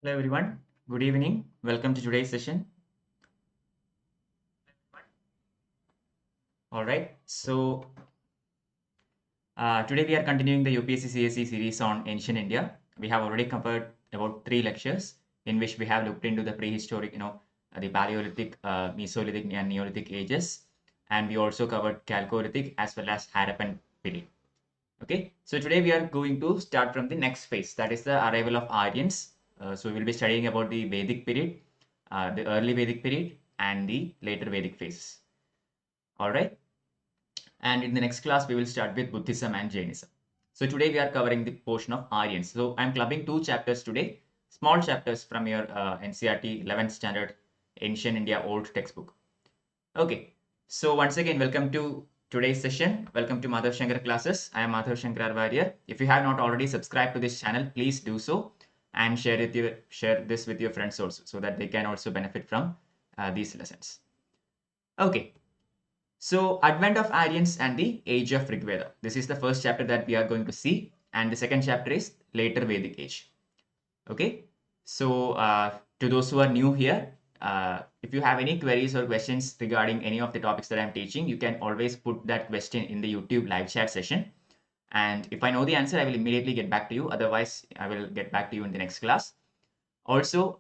Hello everyone, good evening. Welcome to today's session. All right, today we are continuing the UPSC CSE series on ancient India. We have already covered about 3 lectures in which we have looked into the prehistoric, the Paleolithic, Mesolithic, and Neolithic ages, and we also covered Chalcolithic as well as Harappan period. Okay, so today we are going to start from the next phase, that is the arrival of Aryans. So we will be studying about the Vedic period, the early Vedic period, and the later Vedic phases. All right, and in the next class we will start with Buddhism and Jainism. So today we are covering the portion of Aryans. So I'm clubbing 2 chapters today, small chapters from your NCERT 11th standard Ancient India old textbook. Okay, so once again, welcome to today's session. Welcome to Madhav Sankar classes. I am Madhav Sankar Warrior. If you have not already subscribed to this channel, please do so and share this with your friends also, so that they can also benefit from these lessons. Okay, so Advent of Aryans and the Age of Rigveda. This is the first chapter that we are going to see, and the second chapter is Later Vedic Age. Okay, so to those who are new here, if you have any queries or questions regarding any of the topics that I'm teaching, you can always put that question in the YouTube live chat session. And if I know the answer, I will immediately get back to you. Otherwise, I will get back to you in the next class. Also,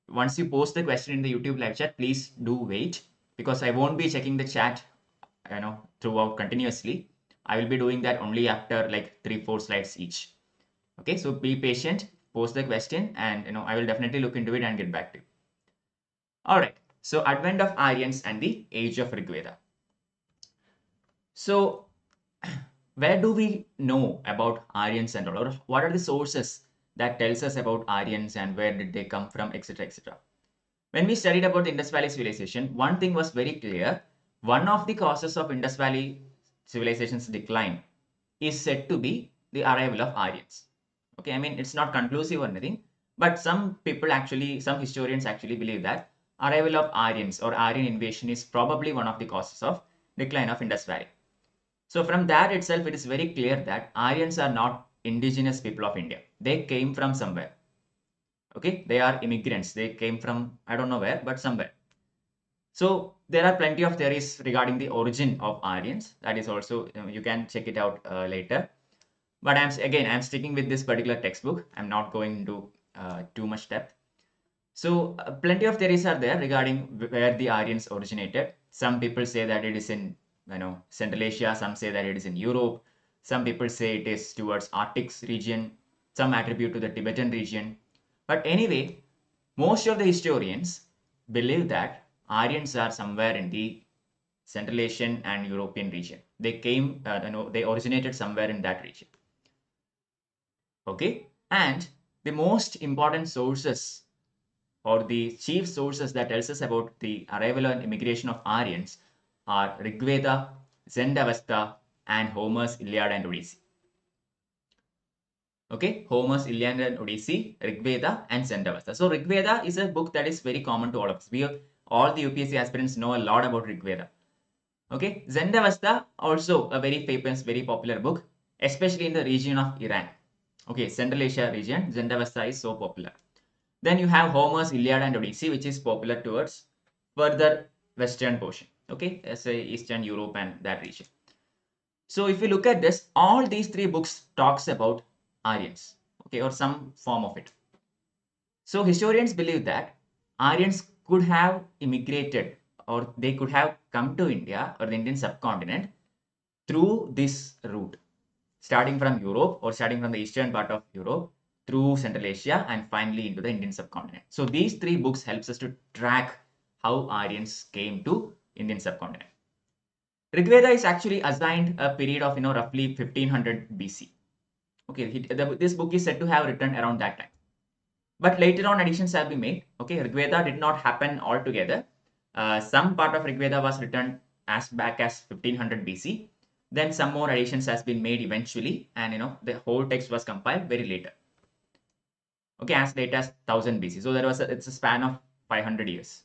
once you post the question in the YouTube live chat, please do wait, because I won't be checking the chat, throughout continuously. I will be doing that only after like 3-4 slides each. Okay, so be patient, post the question, and I will definitely look into it and get back to you. All right, so Advent of Aryans and the Age of Rigveda. So where do we know about Aryans and all, or what are the sources that tells us about Aryans and where did they come from, etc., etc. When we studied about the Indus Valley civilization, one thing was very clear. One of the causes of Indus Valley civilization's decline is said to be the arrival of Aryans. Okay, I mean, it's not conclusive or anything, but some historians actually believe that arrival of Aryans or Aryan invasion is probably one of the causes of decline of Indus Valley. So from that itself, it is very clear that Aryans are not indigenous people of India. They came from somewhere. Okay, they are immigrants. They came from, I don't know where, but somewhere. So there are plenty of theories regarding the origin of Aryans. That is also, you can check it out later. But I'm sticking with this particular textbook. I'm not going into too much depth. So plenty of theories are there regarding where the Aryans originated. Some people say that it is in Central Asia. Some say that it is in Europe. Some people say it is towards Arctic region. Some attribute to the Tibetan region. But anyway, most of the historians believe that Aryans are somewhere in the Central Asian and European region. They came, they originated somewhere in that region. Okay, and the most important sources or the chief sources that tells us about the arrival and immigration of Aryans are Rigveda, Zendavesta, and Homer's Iliad and Odyssey. Okay, Homer's Iliad and Odyssey, Rigveda, and Zendavesta. So Rigveda is a book that is very common to all of us. All the UPSC aspirants know a lot about Rigveda. Okay, Zendavesta, also a very famous, very popular book, especially in the region of Iran. Okay, Central Asia region, Zendavesta is so popular. Then you have Homer's Iliad and Odyssey, which is popular towards further western portion. Okay, say Eastern Europe and that region. So if you look at this, all these 3 books talks about Aryans, okay, or some form of it. So historians believe that Aryans could have immigrated, or they could have come to India or the Indian subcontinent through this route, starting from Europe or starting from the eastern part of Europe through Central Asia and finally into the Indian subcontinent. So these 3 books helps us to track how Aryans came to Indian subcontinent. Rigveda is actually assigned a period of roughly 1500 BC. Okay, this book is said to have written around that time. But later on additions have been made. Okay, Rigveda did not happen altogether. Some part of Rigveda was written as back as 1500 BC. Then some more additions has been made eventually, and the whole text was compiled very later. Okay, as late as 1000 BC. So it's a span of 500 years.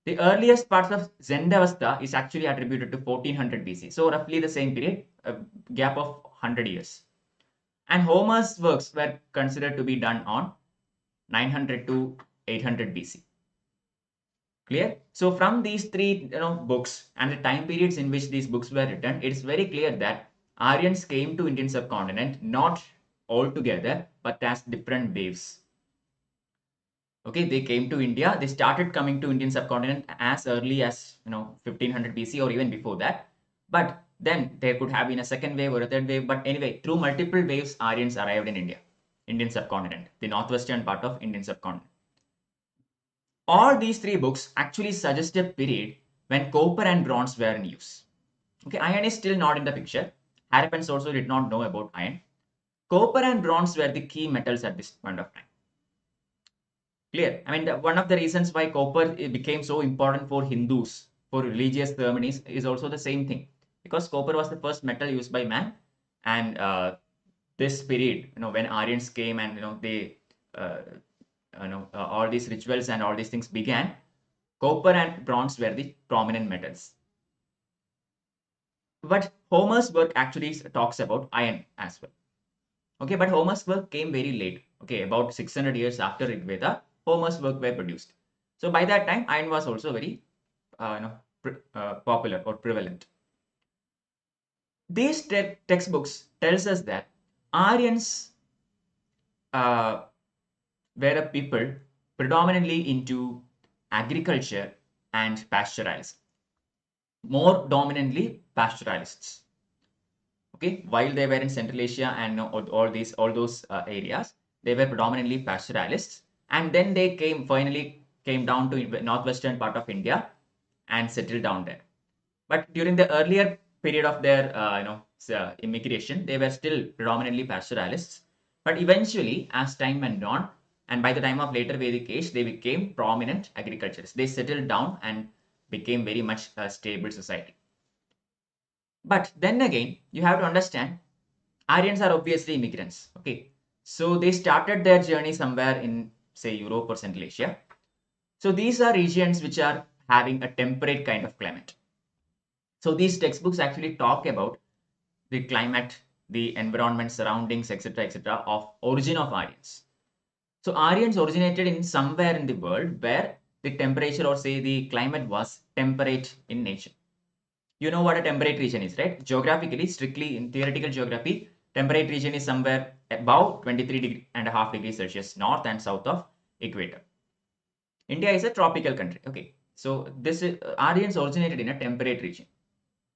The earliest parts of Zendavesta is actually attributed to 1400 BC. So roughly the same period, a gap of 100 years. And Homer's works were considered to be done on 900 to 800 BC. Clear? So from these three books and the time periods in which these books were written, it is very clear that Aryans came to Indian subcontinent not all together but as different waves. Okay, they came to India. They started coming to Indian subcontinent as early as 1500 BC or even before that. But then there could have been a second wave or a third wave. But anyway, through multiple waves, Aryans arrived in India, Indian subcontinent, the northwestern part of Indian subcontinent. All these three books actually suggest a period when copper and bronze were in use. Okay, iron is still not in the picture. Harappans also did not know about iron. Copper and bronze were the key metals at this point of time. Clear? I mean, one of the reasons why copper became so important for Hindus, for religious ceremonies, is also the same thing. Because copper was the first metal used by man. And this period, when Aryans came and, they, all these rituals and all these things began, copper and bronze were the prominent metals. But Homer's work actually talks about iron as well. Okay, but Homer's work came very late. Okay, about 600 years after Rig Veda, Homer's work were produced. So by that time, iron was also very popular or prevalent. These textbooks tells us that Aryans were a people predominantly into agriculture and pastoralism. More dominantly pastoralists. Okay, while they were in Central Asia and all those areas, they were predominantly pastoralists, and then they finally came down to northwestern part of India and settled down there. But during the earlier period of their immigration, they were still predominantly pastoralists. But eventually, as time went on, and by the time of later Vedic age, they became prominent agriculturists. They settled down and became very much a stable society. But then again, you have to understand, Aryans are obviously immigrants. Okay, so they started their journey somewhere in, say, Europe or Central Asia. So these are regions which are having a temperate kind of climate. So these textbooks actually talk about the climate, the environment, surroundings, etc., of origin of Aryans. So Aryans originated in somewhere in the world where the temperature or say the climate was temperate in nature. You know what a temperate region is, right? Geographically, strictly in theoretical geography, temperate region is somewhere above 23.5 degrees Celsius, north and south of equator. India is a tropical country. Okay, so this is, Aryans originated in a temperate region.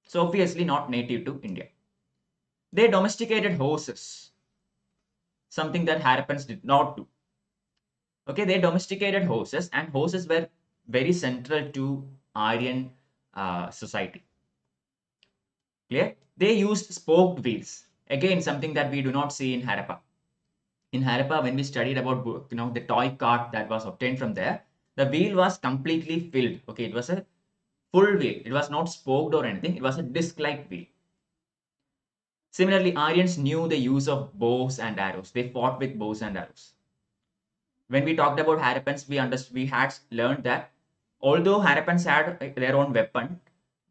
So obviously not native to India. They domesticated horses, something that Harappans did not do. Okay, they domesticated horses, and horses were very central to Aryan society. Clear? They used spoked wheels. Again, something that we do not see in Harappa. In Harappa, when we studied about the toy cart that was obtained from there, the wheel was completely filled. Okay, it was a full wheel. It was not spoked or anything. It was a disc-like wheel. Similarly, Aryans knew the use of bows and arrows. They fought with bows and arrows. When we talked about Harappans, we had learned that although Harappans had their own weapon,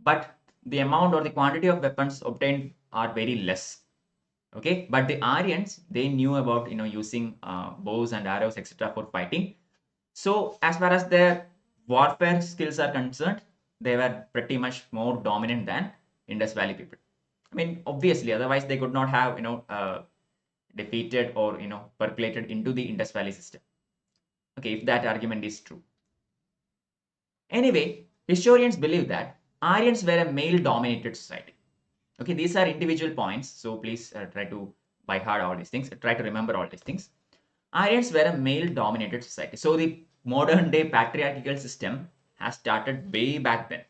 but the amount or the quantity of weapons obtained are very less. Okay, but the Aryans, they knew about using bows and arrows, etc., for fighting. So as far as their warfare skills are concerned, they were pretty much more dominant than Indus Valley people. I mean, obviously, otherwise they could not have defeated or percolated into the Indus Valley system. Okay, if that argument is true. Anyway, historians believe that Aryans were a male-dominated society. Okay, these are individual points, so please try to by heart all these things. Try to remember all these things. Aryans were a male-dominated society. So the modern-day patriarchal system has started way back then.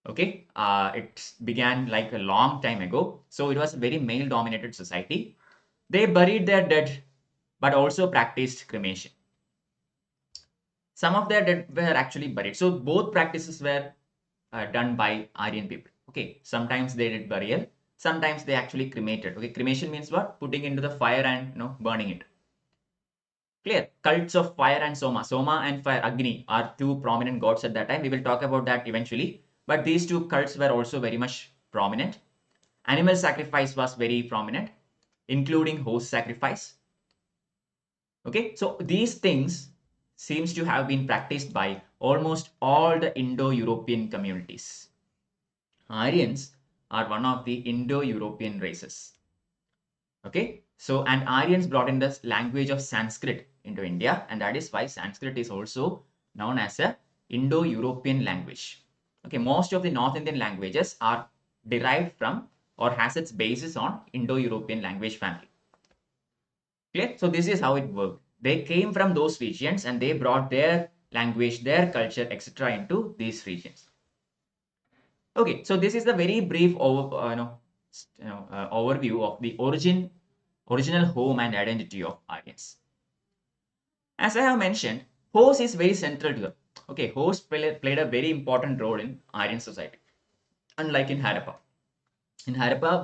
Okay, it began like a long time ago. So it was a very male-dominated society. They buried their dead, but also practiced cremation. Some of their dead were actually buried. So both practices were done by Aryan people. Okay, sometimes they did burial, sometimes they actually cremated. Okay, cremation means what? Putting into the fire and burning it. Clear? Cults of fire and Soma. Soma and fire, Agni, are two prominent gods at that time. We will talk about that eventually. But these two cults were also very much prominent. Animal sacrifice was very prominent, including horse sacrifice. Okay, so these things seems to have been practiced by almost all the Indo-European communities. Aryans are one of the Indo-European races. Okay, so and Aryans brought in the language of Sanskrit into India, and that is why Sanskrit is also known as a Indo-European language. Okay, most of the North Indian languages are derived from or has its basis on Indo-European language family. Clear? So this is how it worked. They came from those regions and they brought their language, their culture, etc. into these regions. Okay, so this is the very brief overview of the original home and identity of Aryans. As I have mentioned, horse is very central to them. Okay, horse played a very important role in Aryan society, unlike in Harappa. In Harappa,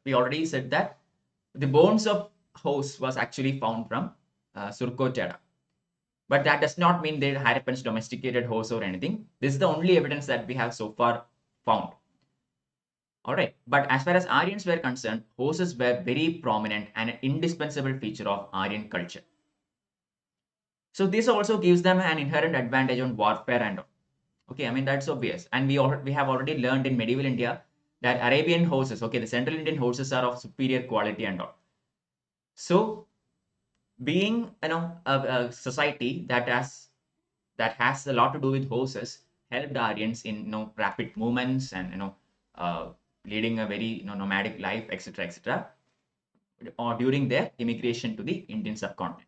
we already said that the bones of horse was actually found from Surkottada. But that does not mean that Harappans domesticated horse or anything. This is the only evidence that we have so far found. Alright, but as far as Aryans were concerned, horses were very prominent and an indispensable feature of Aryan culture. So this also gives them an inherent advantage on warfare and all. Okay, I mean that's obvious. And we have already learned in medieval India that Arabian horses, okay, the Central Indian horses are of superior quality and all. So being a society that has a lot to do with horses helped Aryans in rapid movements and leading a very nomadic life, etc., etc., or during their immigration to the Indian subcontinent.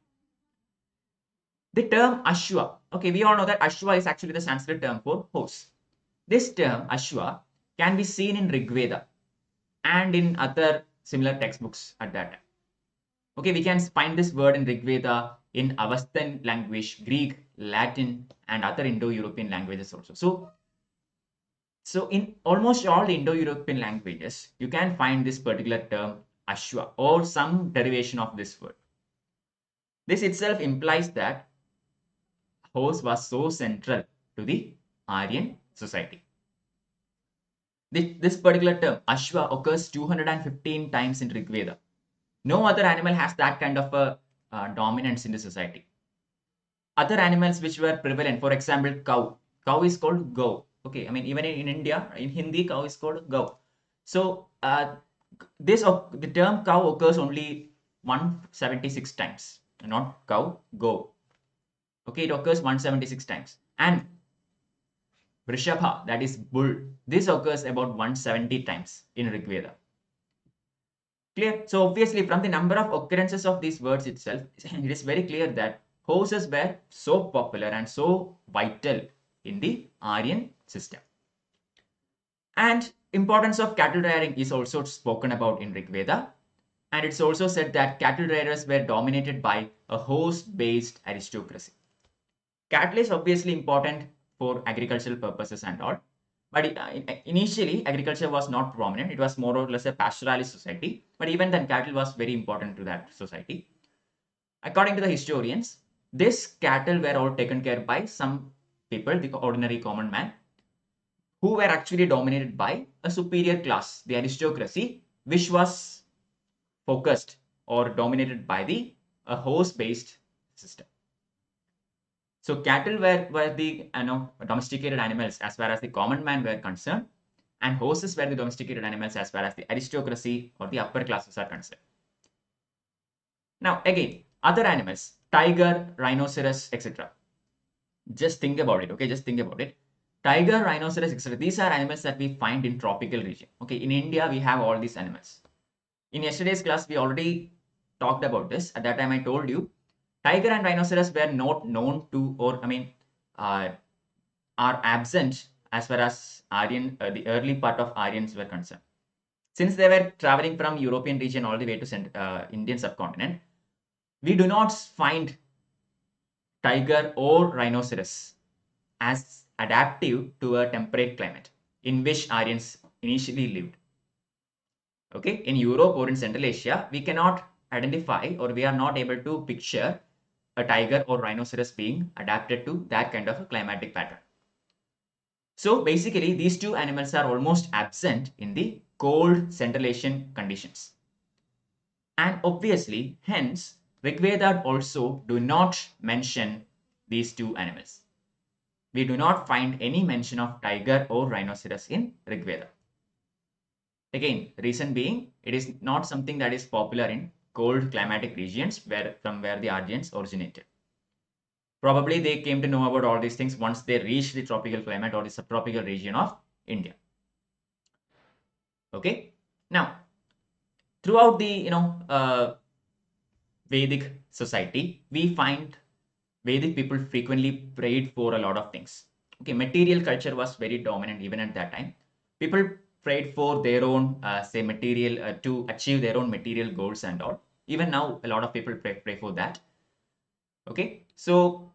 The term Ashwa, okay, we all know that Ashwa is actually the Sanskrit term for horse. This term Ashwa can be seen in Rig Veda and in other similar textbooks at that time. Okay, we can find this word in Rig Veda, in Avestan language, Greek, Latin, and other Indo-European languages also. So in almost all the Indo-European languages, you can find this particular term Ashwa or some derivation of this word. This itself implies that horse was so central to the Aryan society. This particular term, Ashwa, occurs 215 times in Rig Veda. No other animal has that kind of a dominance in the society. Other animals which were prevalent, for example, cow. Cow is called Go. Okay, I mean even in India, in Hindi, cow is called Go. So the term cow occurs only 176 times, not cow, Go. Okay, it occurs 176 times. And Vrishabha, that is bull, this occurs about 170 times in Rig Veda. Clear? So obviously from the number of occurrences of these words itself, it is very clear that horses were so popular and so vital in the Aryan system. And importance of cattle rearing is also spoken about in Rig Veda. And it's also said that cattle rearers were dominated by a horse-based aristocracy. Cattle is obviously important for agricultural purposes and all. But initially, agriculture was not prominent. It was more or less a pastoralist society. But even then, cattle was very important to that society. According to the historians, this cattle were all taken care by some people, the ordinary common man, who were actually dominated by a superior class, the aristocracy, which was focused or dominated by the horse-based system. So cattle were the domesticated animals as far as the common man were concerned, and horses were the domesticated animals as far as the aristocracy or the upper classes are concerned. Now again, other animals, tiger, rhinoceros, etc. Just think about it, okay? Just think about it. Tiger, rhinoceros, etc. These are animals that we find in tropical region. Okay, in India we have all these animals. In yesterday's class we already talked about this. At that time I told you tiger and rhinoceros were not known to, or are absent as far as the early part of Aryans were concerned. Since they were traveling from European region all the way to Indian subcontinent, we do not find tiger or rhinoceros as adaptive to a temperate climate in which Aryans initially lived. Okay, in Europe or in Central Asia, we cannot identify or we are not able to picture a tiger or rhinoceros being adapted to that kind of a climatic pattern. So basically, these two animals are almost absent in the cold Central Asian conditions. And obviously, hence, Rig Veda also do not mention these two animals. We do not find any mention of tiger or rhinoceros in Rig Veda. Again, reason being, it is not something that is popular in cold climatic regions from where the Aryans originated. Probably they came to know about all these things once they reached the tropical climate or the subtropical region of India. Okay. Now, throughout the Vedic society, we find Vedic people frequently prayed for a lot of things. Okay, material culture was very dominant even at that time. People prayed for their own, say, material to achieve their own material goals and all. Even now, a lot of people pray for that. Okay, so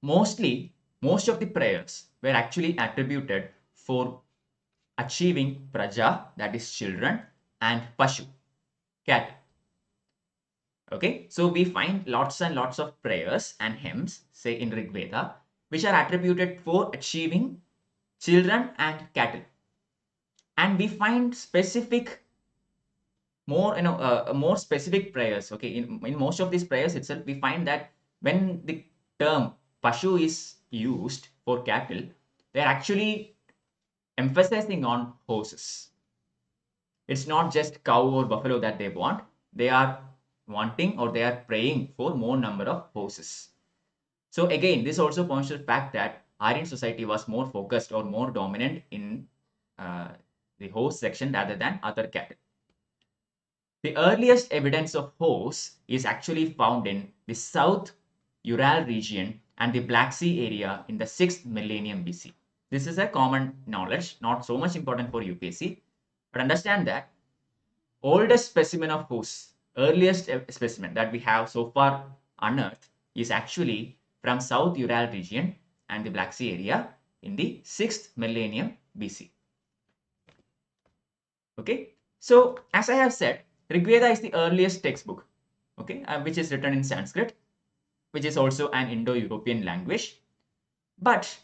most of the prayers were actually attributed for achieving praja, that is children, and pashu, cattle. Okay, so we find lots and lots of prayers and hymns, say in Rig Veda, which are attributed for achieving children and cattle. And we find specific, more specific prayers. Okay, in most of these prayers itself, we find that when the term pashu is used for cattle, they're actually emphasizing on horses. It's not just cow or buffalo that they want. They are wanting or they are praying for more number of horses. So again, this also points to the fact that Aryan society was more focused or more dominant in the horse section rather than other cattle. The earliest evidence of horse is actually found in the South Ural region and the Black Sea area in the 6th millennium BC. This is a common knowledge, not so much important for UPSC, but understand that oldest specimen of horse, earliest specimen that we have so far unearthed is actually from South Ural region and the Black Sea area in the 6th millennium BC. Okay, so as I have said, Rig Veda is the earliest textbook, okay, which is written in Sanskrit, which is also an Indo-European language. But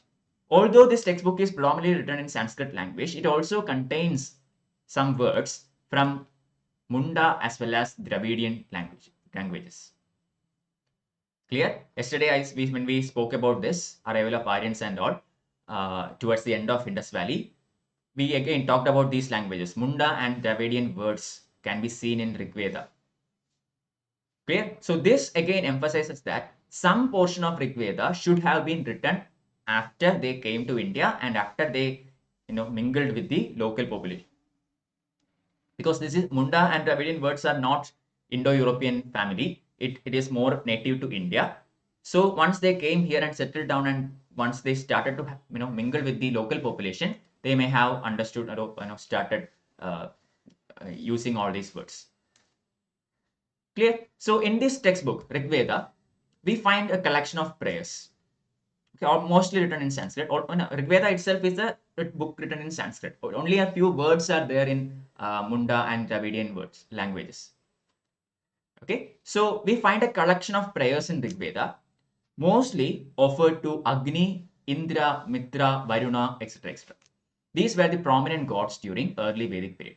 although this textbook is predominantly written in Sanskrit language, it also contains some words from Munda as well as Dravidian languages. Clear? Yesterday, when we spoke about this arrival of Aryans and all towards the end of Indus Valley, we again talked about these languages. Munda and Dravidian words can be seen in Rig Veda. Clear? So this again emphasizes that some portion of Rig Veda should have been written after they came to India and after they mingled with the local population. Because this is Munda and Dravidian words are not Indo-European family. It is more native to India. So once they came here and settled down and once they started to mingle with the local population, they may have understood or started using all these words. Clear? So in this textbook, Rig Veda, we find a collection of prayers. Okay, or mostly written in Sanskrit. Rig Veda itself is a book written in Sanskrit. Only a few words are there in Munda and Dravidian languages. Okay, so we find a collection of prayers in Rig Veda, mostly offered to Agni, Indra, Mitra, Varuna, etc. etc. These were the prominent gods during early Vedic period.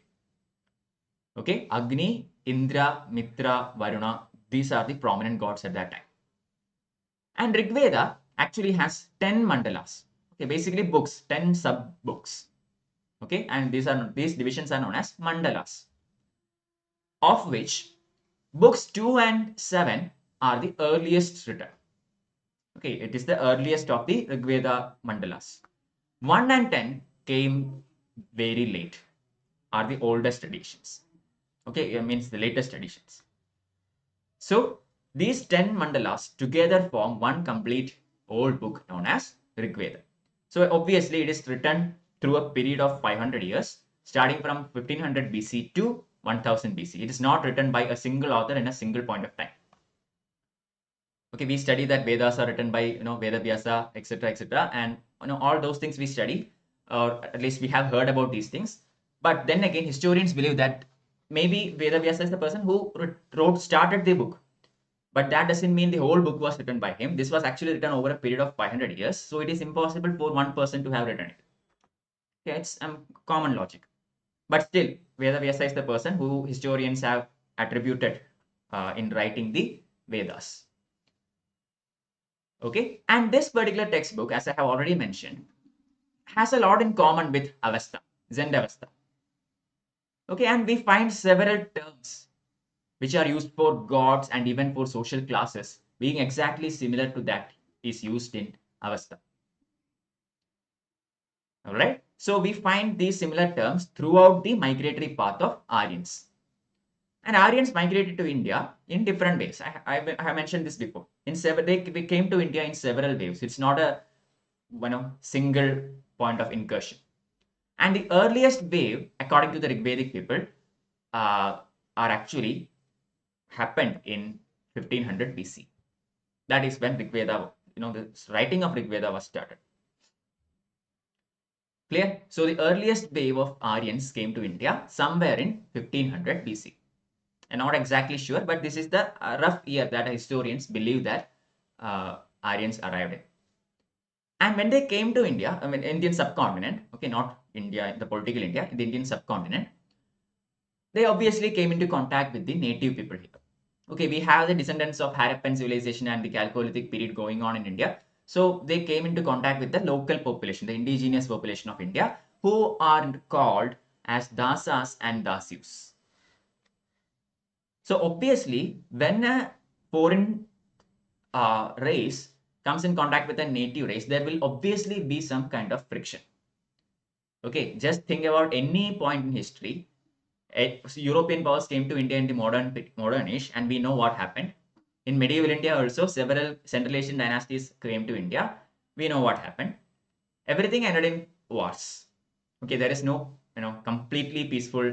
Okay, Agni, Indra, Mitra, Varuna, these are the prominent gods at that time. And Rig Veda actually has 10 mandalas. Okay, basically books, 10 sub books. Okay, and these divisions are known as mandalas, of which books 2 and 7 are the earliest written. Okay, it is the earliest of the Rig Veda mandalas. 1 and 10 came very late, are the oldest editions. Okay, it means the latest editions. So these 10 mandalas together form one complete old book known as Rig Veda. So obviously it is written through a period of 500 years, starting from 1500 BC to 1000 BC. It is not written by a single author in a single point of time. Okay, we study that Vedas are written by Veda Vyasa, etc., etc., and all those things we study, or at least we have heard about these things. But then again, historians believe that maybe Veda Vyasa is the person who started the book. But that doesn't mean the whole book was written by him. This was actually written over a period of 500 years. So it is impossible for one person to have written it. Okay, it's common logic. But still, Veda Vyasa is the person who historians have attributed in writing the Vedas. Okay, and this particular textbook, as I have already mentioned, has a lot in common with Avesta, Zend-Avesta. Okay, and we find several terms which are used for gods and even for social classes being exactly similar to that is used in Avesta. All right, so we find these similar terms throughout the migratory path of Aryans. And Aryans migrated to India in different ways. I have mentioned this before. They came to India in several waves. It's not a single point of incursion. And the earliest wave, according to the Rigvedic people, are actually happened in 1500 BC. That is when Rigveda, the writing of Rigveda was started. Clear? So the earliest wave of Aryans came to India somewhere in 1500 BC. I'm not exactly sure, but this is the rough year that historians believe that Aryans arrived in. And when they came to India, Indian subcontinent, okay, not India, the political India, the Indian subcontinent, they obviously came into contact with the native people here. Okay, we have the descendants of Harappan civilization and the Chalcolithic period going on in India. So they came into contact with the local population, the indigenous population of India, who are called as Dasas and Dasyus. So obviously, when a foreign race comes in contact with a native race, there will obviously be some kind of friction. Okay, just think about any point in history. European powers came to India in the modern-ish, and we know what happened. In medieval India also, several Central Asian dynasties came to India. We know what happened. Everything ended in wars. Okay, there is no completely peaceful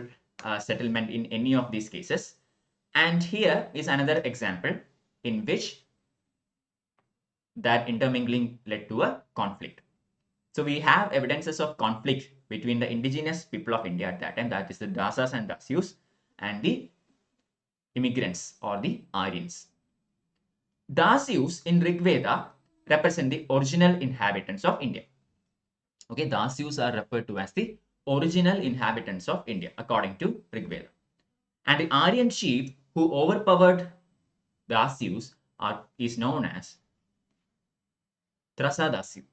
settlement in any of these cases. And here is another example in which that intermingling led to a conflict. So we have evidences of conflict between the indigenous people of India at that time, that is the Dasas and Dasyus, and the immigrants or the Aryans. Dasyus in Rigveda represent the original inhabitants of India. Okay, Dasyus are referred to as the original inhabitants of India according to Rigveda. And the Aryan chief who overpowered Dasyus is known as Trasadasyu.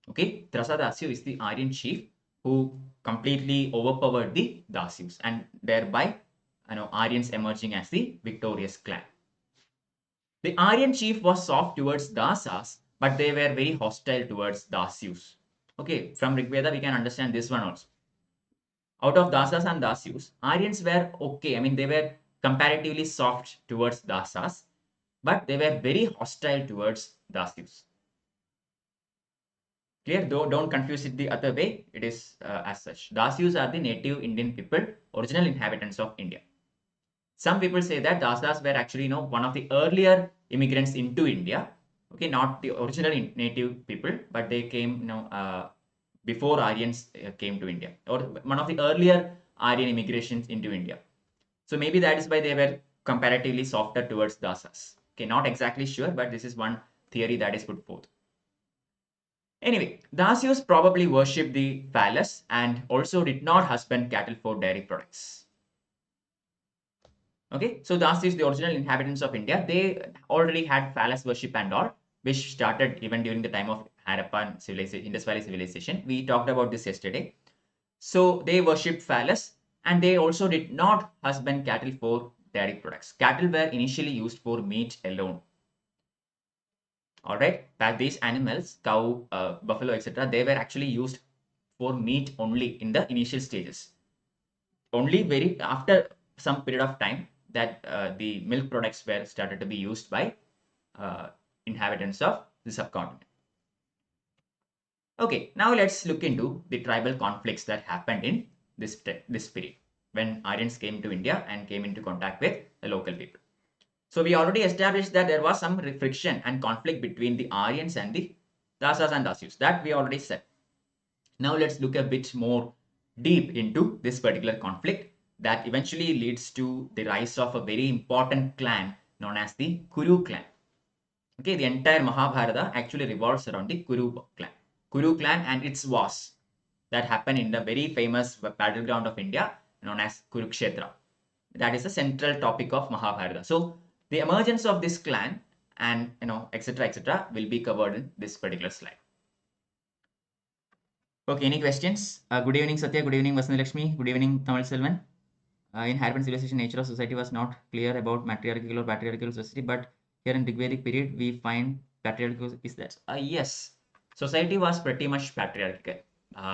Okay, Trasadasyu is the Aryan chief who completely overpowered the Dasyus, and thereby Aryans emerging as the victorious clan. The Aryan chief was soft towards Dasas, but they were very hostile towards Dasyus. Okay, from Rigveda we can understand this one also. Out of Dasas and Dasyus, Aryans were okay. They were comparatively soft towards Dasas, but they were very hostile towards Dasyus. Clear? Don't confuse it the other way. It is as such. Dasyus are the native Indian people, original inhabitants of India. Some people say that Dasas were actually one of the earlier immigrants into India. Okay, not the original native people, but they came before Aryans came to India, or one of the earlier Aryan immigrations into India. So maybe that is why they were comparatively softer towards Dasas. Okay, not exactly sure, but this is one theory that is put forth. Anyway, Dasyus probably worshipped the phallus and also did not husband cattle for dairy products. Okay, so Dasyus, the original inhabitants of India, they already had phallus worship and all, which started even during the time of Harappan civilization, Indus Valley civilization. We talked about this yesterday. So they worshipped phallus, and they also did not husband cattle for dairy products. Cattle were initially used for meat alone. All right, that these animals, cow, buffalo, etc., they were actually used for meat only in the initial stages. Only very after some period of time that the milk products were started to be used by inhabitants of the subcontinent. Okay, now let's look into the tribal conflicts that happened in this period when Aryans came to India and came into contact with the local people. So we already established that there was some friction and conflict between the Aryans and the Dasas and Dasyus. That we already said. Now let's look a bit more deep into this particular conflict that eventually leads to the rise of a very important clan known as the Kuru clan. Okay, the entire Mahabharata actually revolves around the Kuru clan. Kuru clan and its wars that happened in the very famous battleground of India known as Kurukshetra. That is the central topic of Mahabharata. So the emergence of this clan and etc. will be covered in this particular slide. Okay, any questions? Good evening, Satya. Good evening, Vasant Lakshmi. Good evening, Tamal Selvan. In Harappan civilization, nature of society was not clear about matriarchal or patriarchal society, but here in Rigvedic period, we find patriarchal is that. Yes, society was pretty much patriarchal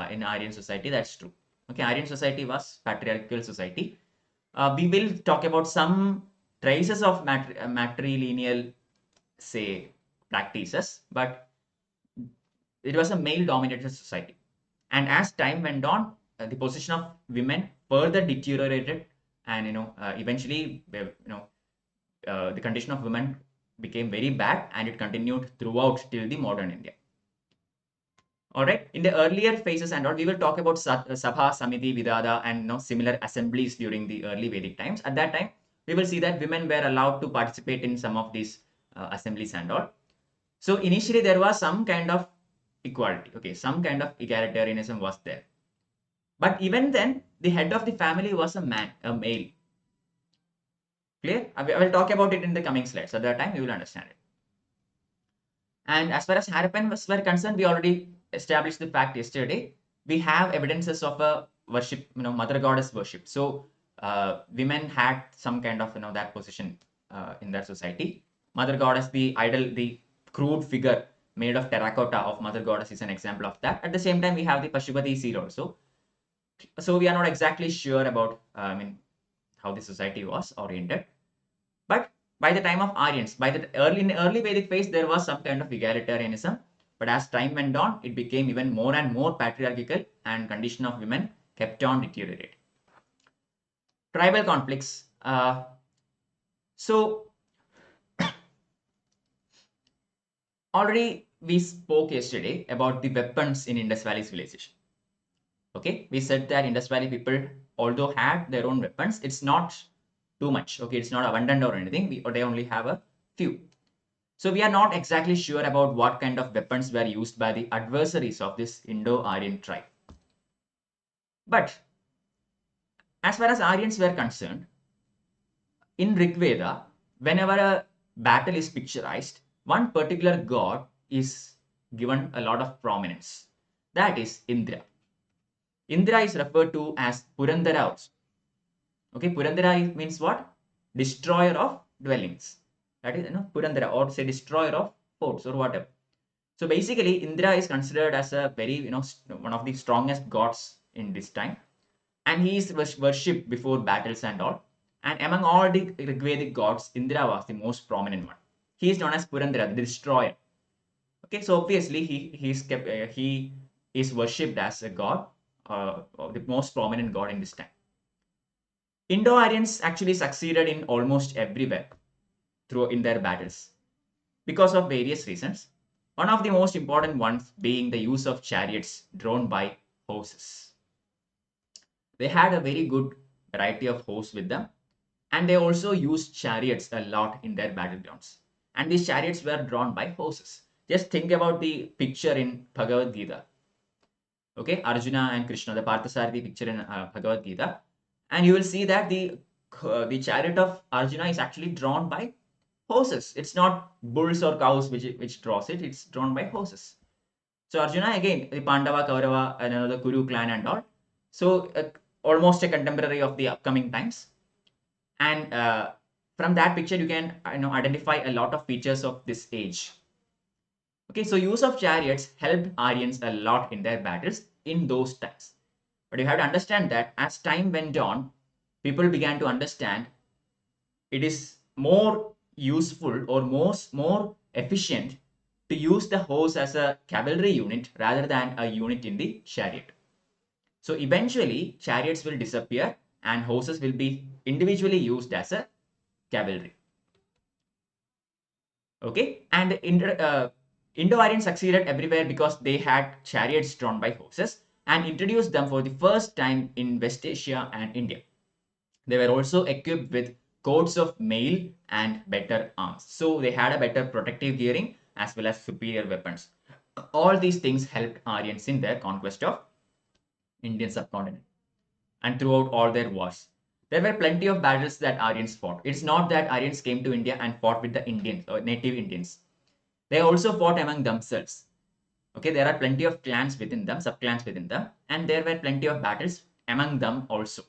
in Aryan society. That's true. Okay, Aryan society was patriarchal society. We will talk about some traces of matrilineal, say, practices, but it was a male-dominated society. And as time went on, the position of women further deteriorated, and eventually, the condition of women became very bad, and it continued throughout till the modern India. All right. In the earlier phases and all, we will talk about Sabha, Samiti, Vidada, and similar assemblies during the early Vedic times. At that time, we will see that women were allowed to participate in some of these assemblies and all. So initially, there was some kind of equality. Okay, some kind of egalitarianism was there. But even then, the head of the family was a man, a male. Clear? I will talk about it in the coming slides. At that time, you will understand it. And as far as Harappan were concerned, we already established the fact yesterday. We have evidences of a worship, mother goddess worship. So women had some kind of that position in their society. Mother goddess, the idol, the crude figure made of terracotta of mother goddess is an example of that. At the same time, we have the Pashupati seal also. So we are not exactly sure about how the society was oriented. But by the time of Aryans, by the early Vedic phase, there was some kind of egalitarianism. But as time went on, it became even more and more patriarchal, and condition of women kept on deteriorating. Tribal conflicts. So already we spoke yesterday about the weapons in Indus Valley civilization. Okay, we said that Indus Valley people, although had their own weapons, it's not too much. Okay, it's not abundant or anything. They only have a few. So we are not exactly sure about what kind of weapons were used by the adversaries of this Indo-Aryan tribe. But as far as Aryans were concerned, in Rig Veda, whenever a battle is picturized, one particular god is given a lot of prominence. That is Indra. Indra is referred to as Purandara also. Okay, Purandara means what? Destroyer of dwellings. That is, Purandara, or say destroyer of forts or whatever. So basically, Indra is considered as a very, one of the strongest gods in this time. And he is worshipped before battles and all. And among all the Rigvedic gods, Indra was the most prominent one. He is known as Purandara, the destroyer. Okay, so obviously he is worshipped as a god, the most prominent god in this time. Indo-Aryans actually succeeded in almost everywhere in their battles because of various reasons. One of the most important ones being the use of chariots drawn by horses. They had a very good variety of horse with them, and they also used chariots a lot in their battlegrounds. And these chariots were drawn by horses. Just think about the picture in Bhagavad Gita. Okay, Arjuna and Krishna, the Parthasarathi picture in Bhagavad Gita. And you will see that the chariot of Arjuna is actually drawn by horses. It's not bulls or cows which draws it. It's drawn by horses. So Arjuna, again, the Pandava, Kaurava, and another Kuru clan and all. So almost a contemporary of the upcoming times. And from that picture, you can identify a lot of features of this age. Okay, so use of chariots helped Aryans a lot in their battles in those times. But you have to understand that as time went on, people began to understand it is more useful or more efficient to use the horse as a cavalry unit rather than a unit in the chariot. So eventually, chariots will disappear and horses will be individually used as a cavalry. Okay, and Indo-Aryan succeeded everywhere because they had chariots drawn by horses and introduced them for the first time in West Asia and India. They were also equipped with coats of mail and better arms. So they had a better protective gearing as well as superior weapons. All these things helped Aryans in their conquest of Indian subcontinent and throughout all their wars. there were plenty of battles that Aryans fought. It's not that Aryans came to India and fought with the Indians or native Indians. They also fought among themselves. Okay, there are plenty of clans within them, sub-clans within them, and there were plenty of battles among them also.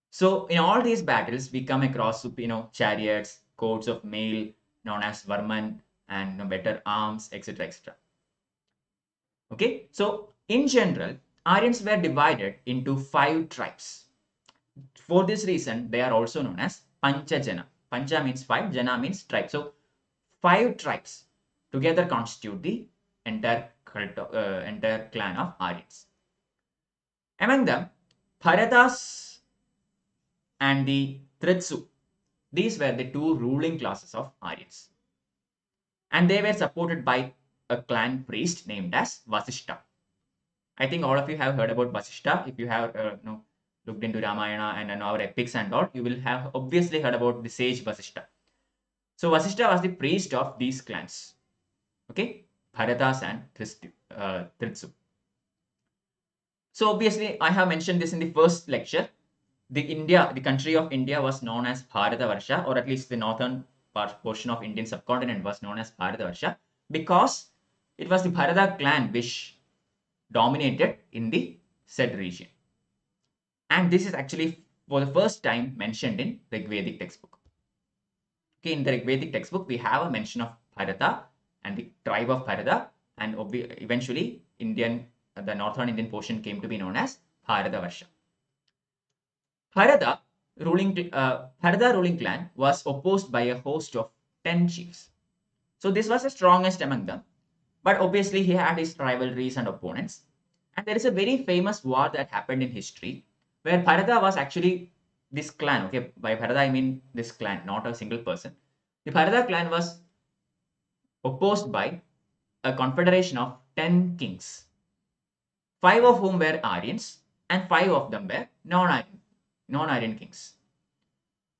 So in all these battles, we come across, chariots, coats of mail known as Varman, and better arms, etc., etc. Okay, so in general, Aryans were divided into 5 tribes. For this reason, they are also known as Panchajana. Pancha means 5, Jana means tribe. So 5 tribes together constitute the entire clan of Aryans. Among them, Bharatas and the Tritsu, these were the 2 ruling classes of Aryans. And they were supported by a clan priest named as Vasishta. I think all of you have heard about Vasishta. If you have looked into Ramayana and our epics and all, you will have obviously heard about the sage Vasishta. So Vasishta was the priest of these clans. Okay, Bharatas and Tritsu. So obviously, I have mentioned this in the first lecture. The country of India was known as Bharatavarsha, or at least the northern portion of Indian subcontinent was known as Bharatavarsha, because it was the Bharata clan which dominated in the said region. And this is actually for the first time mentioned in the Vedic textbook. Okay, in the Vedic textbook, we have a mention of Bharata and the tribe of Bharata, and eventually the northern Indian portion came to be known as Bharatavarsha. Bharata ruling clan was opposed by a host of 10 chiefs. So this was the strongest among them. But obviously he had his rivalries and opponents. And there is a very famous war that happened in history where Bharata was actually this clan. Okay, by Bharata I mean this clan, not a single person. The Bharata clan was opposed by a confederation of 10 kings, 5 of whom were Aryans and 5 of them were non-Aryan kings.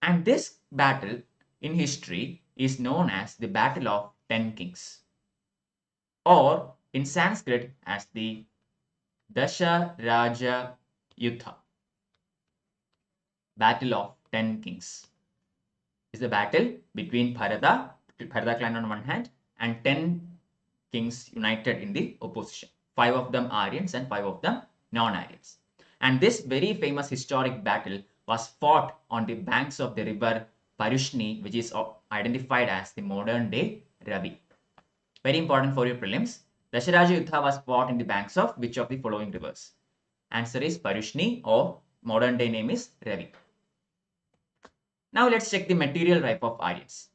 And this battle in history is known as the Battle of 10 Kings, or in Sanskrit as the Dasharaja Yuddha. Battle of 10 Kings is the battle between Bharata clan on one hand and 10 kings united in the opposition. 5 of them Aryans and 5 of them non-Aryans. And this very famous historic battle was fought on the banks of the river Parushni, which is identified as the modern day Ravi. Very important for your prelims. Dasharaja Yuddha was fought in the banks of which of the following rivers? Answer is Parushni, or modern day name is Ravi. Now let's check the material type of Aryans.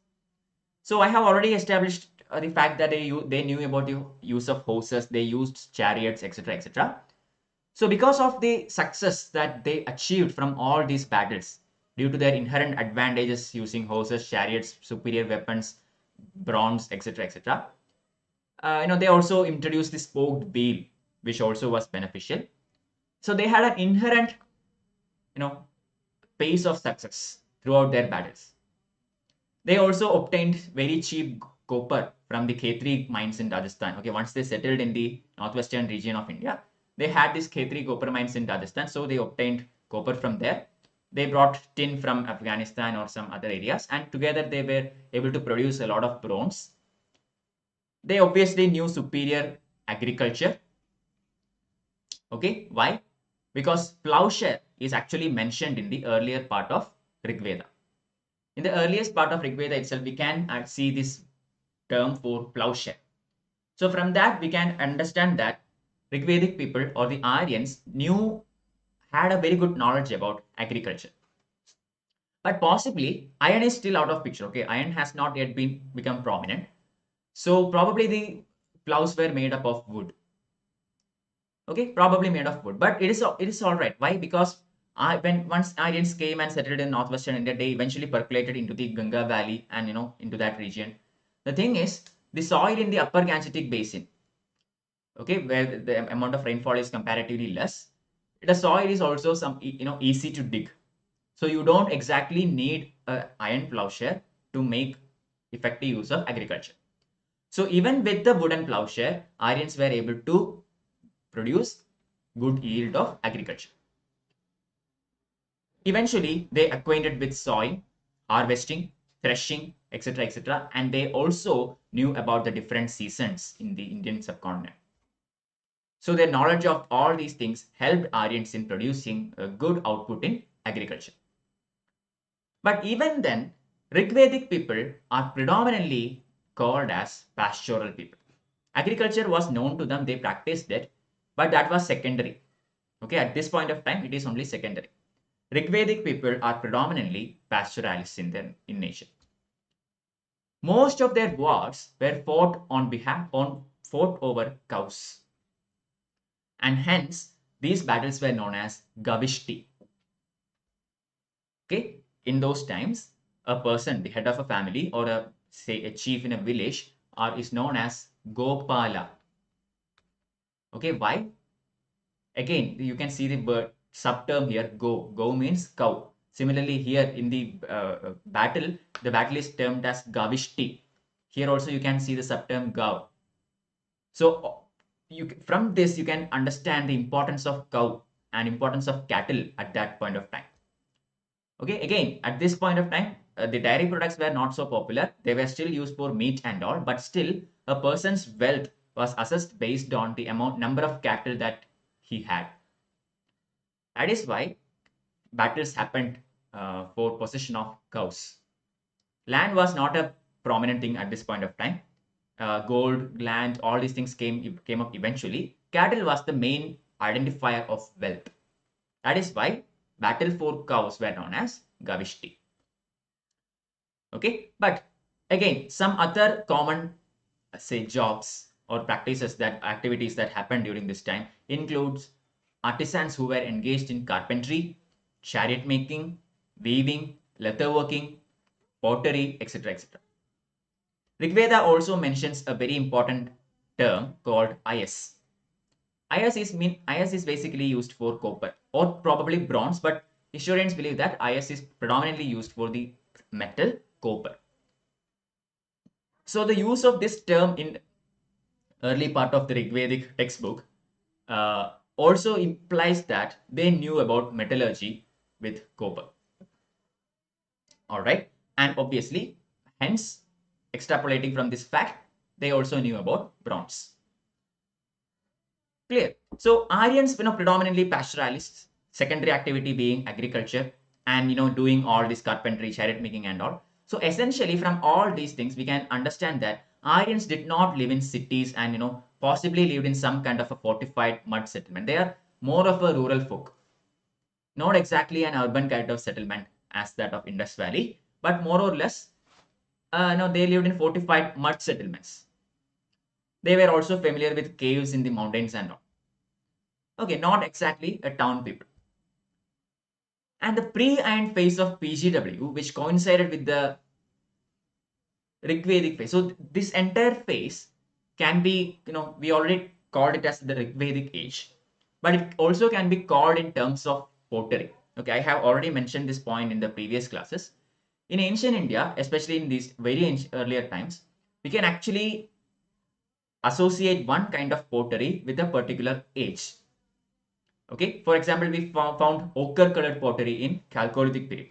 So I have already established the fact that they knew about the use of horses, they used chariots, etc., etc. So because of the success that they achieved from all these battles, due to their inherent advantages using horses, chariots, superior weapons, bronze, etc., etc., they also introduced the spoked wheel, which also was beneficial. So they had an inherent, pace of success throughout their battles. They also obtained very cheap copper from the Khetri mines in Rajasthan. Okay, once they settled in the northwestern region of India, they had these Khetri copper mines in Rajasthan, so they obtained copper from there. They brought tin from Afghanistan or some other areas, and together they were able to produce a lot of bronze. They obviously knew superior agriculture. Okay, why? Because plowshare is actually mentioned in the earlier part of Rig Veda. In the earliest part of Rig Veda itself, we can see this term for plowshare. So from that, we can understand that Rigvedic people or the Aryans had a very good knowledge about agriculture. But possibly, iron is still out of picture. Okay, iron has not yet become prominent. So probably the plows were made up of wood. Okay, probably made of wood, but it is all right. Why? Because once Aryans came and settled in northwestern India, they eventually percolated into the Ganga Valley and into that region. The thing is, the soil in the upper Gangetic basin, okay, where the amount of rainfall is comparatively less, the soil is also easy to dig. So you don't exactly need an iron plowshare to make effective use of agriculture. So even with the wooden plowshare, Aryans were able to produce good yield of agriculture. Eventually, they acquainted with soil, harvesting, threshing, etc., etc., and they also knew about the different seasons in the Indian subcontinent. So their knowledge of all these things helped Aryans in producing a good output in agriculture. But even then, Rigvedic people are predominantly called as pastoral people. Agriculture was known to them, they practiced it, but that was secondary. Okay, at this point of time, it is only secondary. Rigvedic people are predominantly pastoralists in nature. Most of their wars were fought over cows, and hence these battles were known as Gavishti. Okay, in those times, a person, the head of a family, or a chief in a village, is known as Gopala. Okay, why? Again, you can see the subterm here, go. Go means cow. Similarly, here in the battle, the battle is termed as Gavishti. Here also you can see the subterm Gav. So from this you can understand the importance of cow and importance of cattle at that point of time. Okay, again, at this point of time, the dairy products were not so popular. They were still used for meat and all, but still a person's wealth was assessed based on the number of cattle that he had. That is why battles happened for possession of cows. Land was not a prominent thing at this point of time. Gold, land, all these things came up eventually. Cattle was the main identifier of wealth. That is why battle for cows were known as Gavishti. Okay, but again, some other common, say, jobs or practices, that activities that happened during this time includes artisans who were engaged in carpentry, chariot making, weaving, leatherworking, pottery, etc., etc. Rigveda also mentions a very important term called IS. IS is basically used for copper or probably bronze, but historians believe that IS is predominantly used for the metal copper. So the use of this term in early part of the Rigvedic textbook also implies that they knew about metallurgy with copper. All right, and obviously, hence, extrapolating from this fact, they also knew about bronze. Clear. So Aryans, predominantly pastoralists, secondary activity being agriculture, and doing all this carpentry, chariot making, and all. So essentially, from all these things, we can understand that Aryans did not live in cities and possibly lived in some kind of a fortified mud settlement. They are more of a rural folk, not exactly an urban kind of settlement as that of Indus Valley, but more or less, they lived in fortified mud settlements. They were also familiar with caves in the mountains and all. Okay, not exactly a town people. And the pre-iron phase of PGW, which coincided with the Rigvedic phase. So this entire phase can be, we already called it as the Rigvedic age, but it also can be called in terms of pottery. Okay, I have already mentioned this point in the previous classes. In ancient India, especially in these very earlier times, we can actually associate one kind of pottery with a particular age. Okay, for example, we found ochre colored pottery in Chalcolithic period.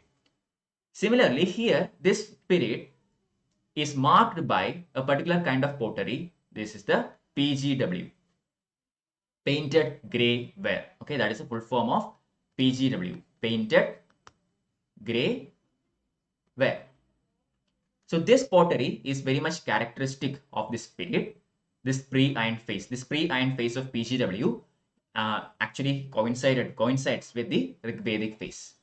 Similarly, here, this period is marked by a particular kind of pottery. This is the PGW, painted grey ware. Okay, that is a full form of PGW, painted grey ware. So this pottery is very much characteristic of this period, this pre-iron phase. This pre-iron phase of PGW actually coincides with the Rigvedic phase.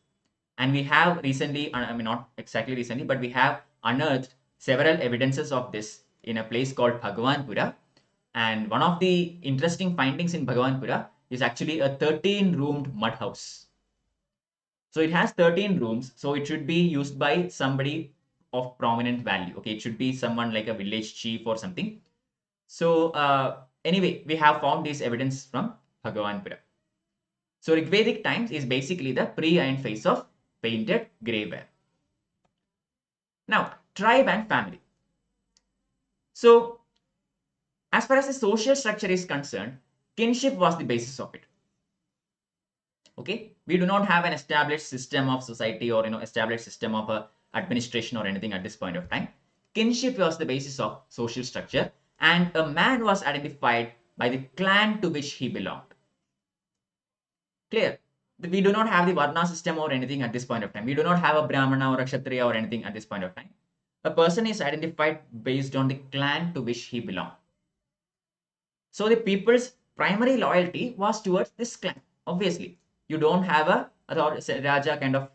And we have recently, not exactly recently, but we have unearthed several evidences of this in a place called Bhagavanpura. And one of the interesting findings in Bhagavanpura is actually a 13-roomed mud house. So it has 13 rooms, so it should be used by somebody of prominent value. Okay, it should be someone like a village chief or something. So anyway, we have found this evidence from Bhagavanpura. So Rigvedic times is basically the pre-iron phase of painted grey ware. Now, tribe and family. So, as far as the social structure is concerned, kinship was the basis of it. Okay, we do not have an established system of society or established system of administration or anything at this point of time. Kinship was the basis of social structure, and a man was identified by the clan to which he belonged. Clear? We do not have the Varna system or anything at this point of time. We do not have a Brahmana or a Kshatriya or anything at this point of time. A person is identified based on the clan to which he belonged. So the people's primary loyalty was towards this clan. Obviously, you don't have a Raja kind of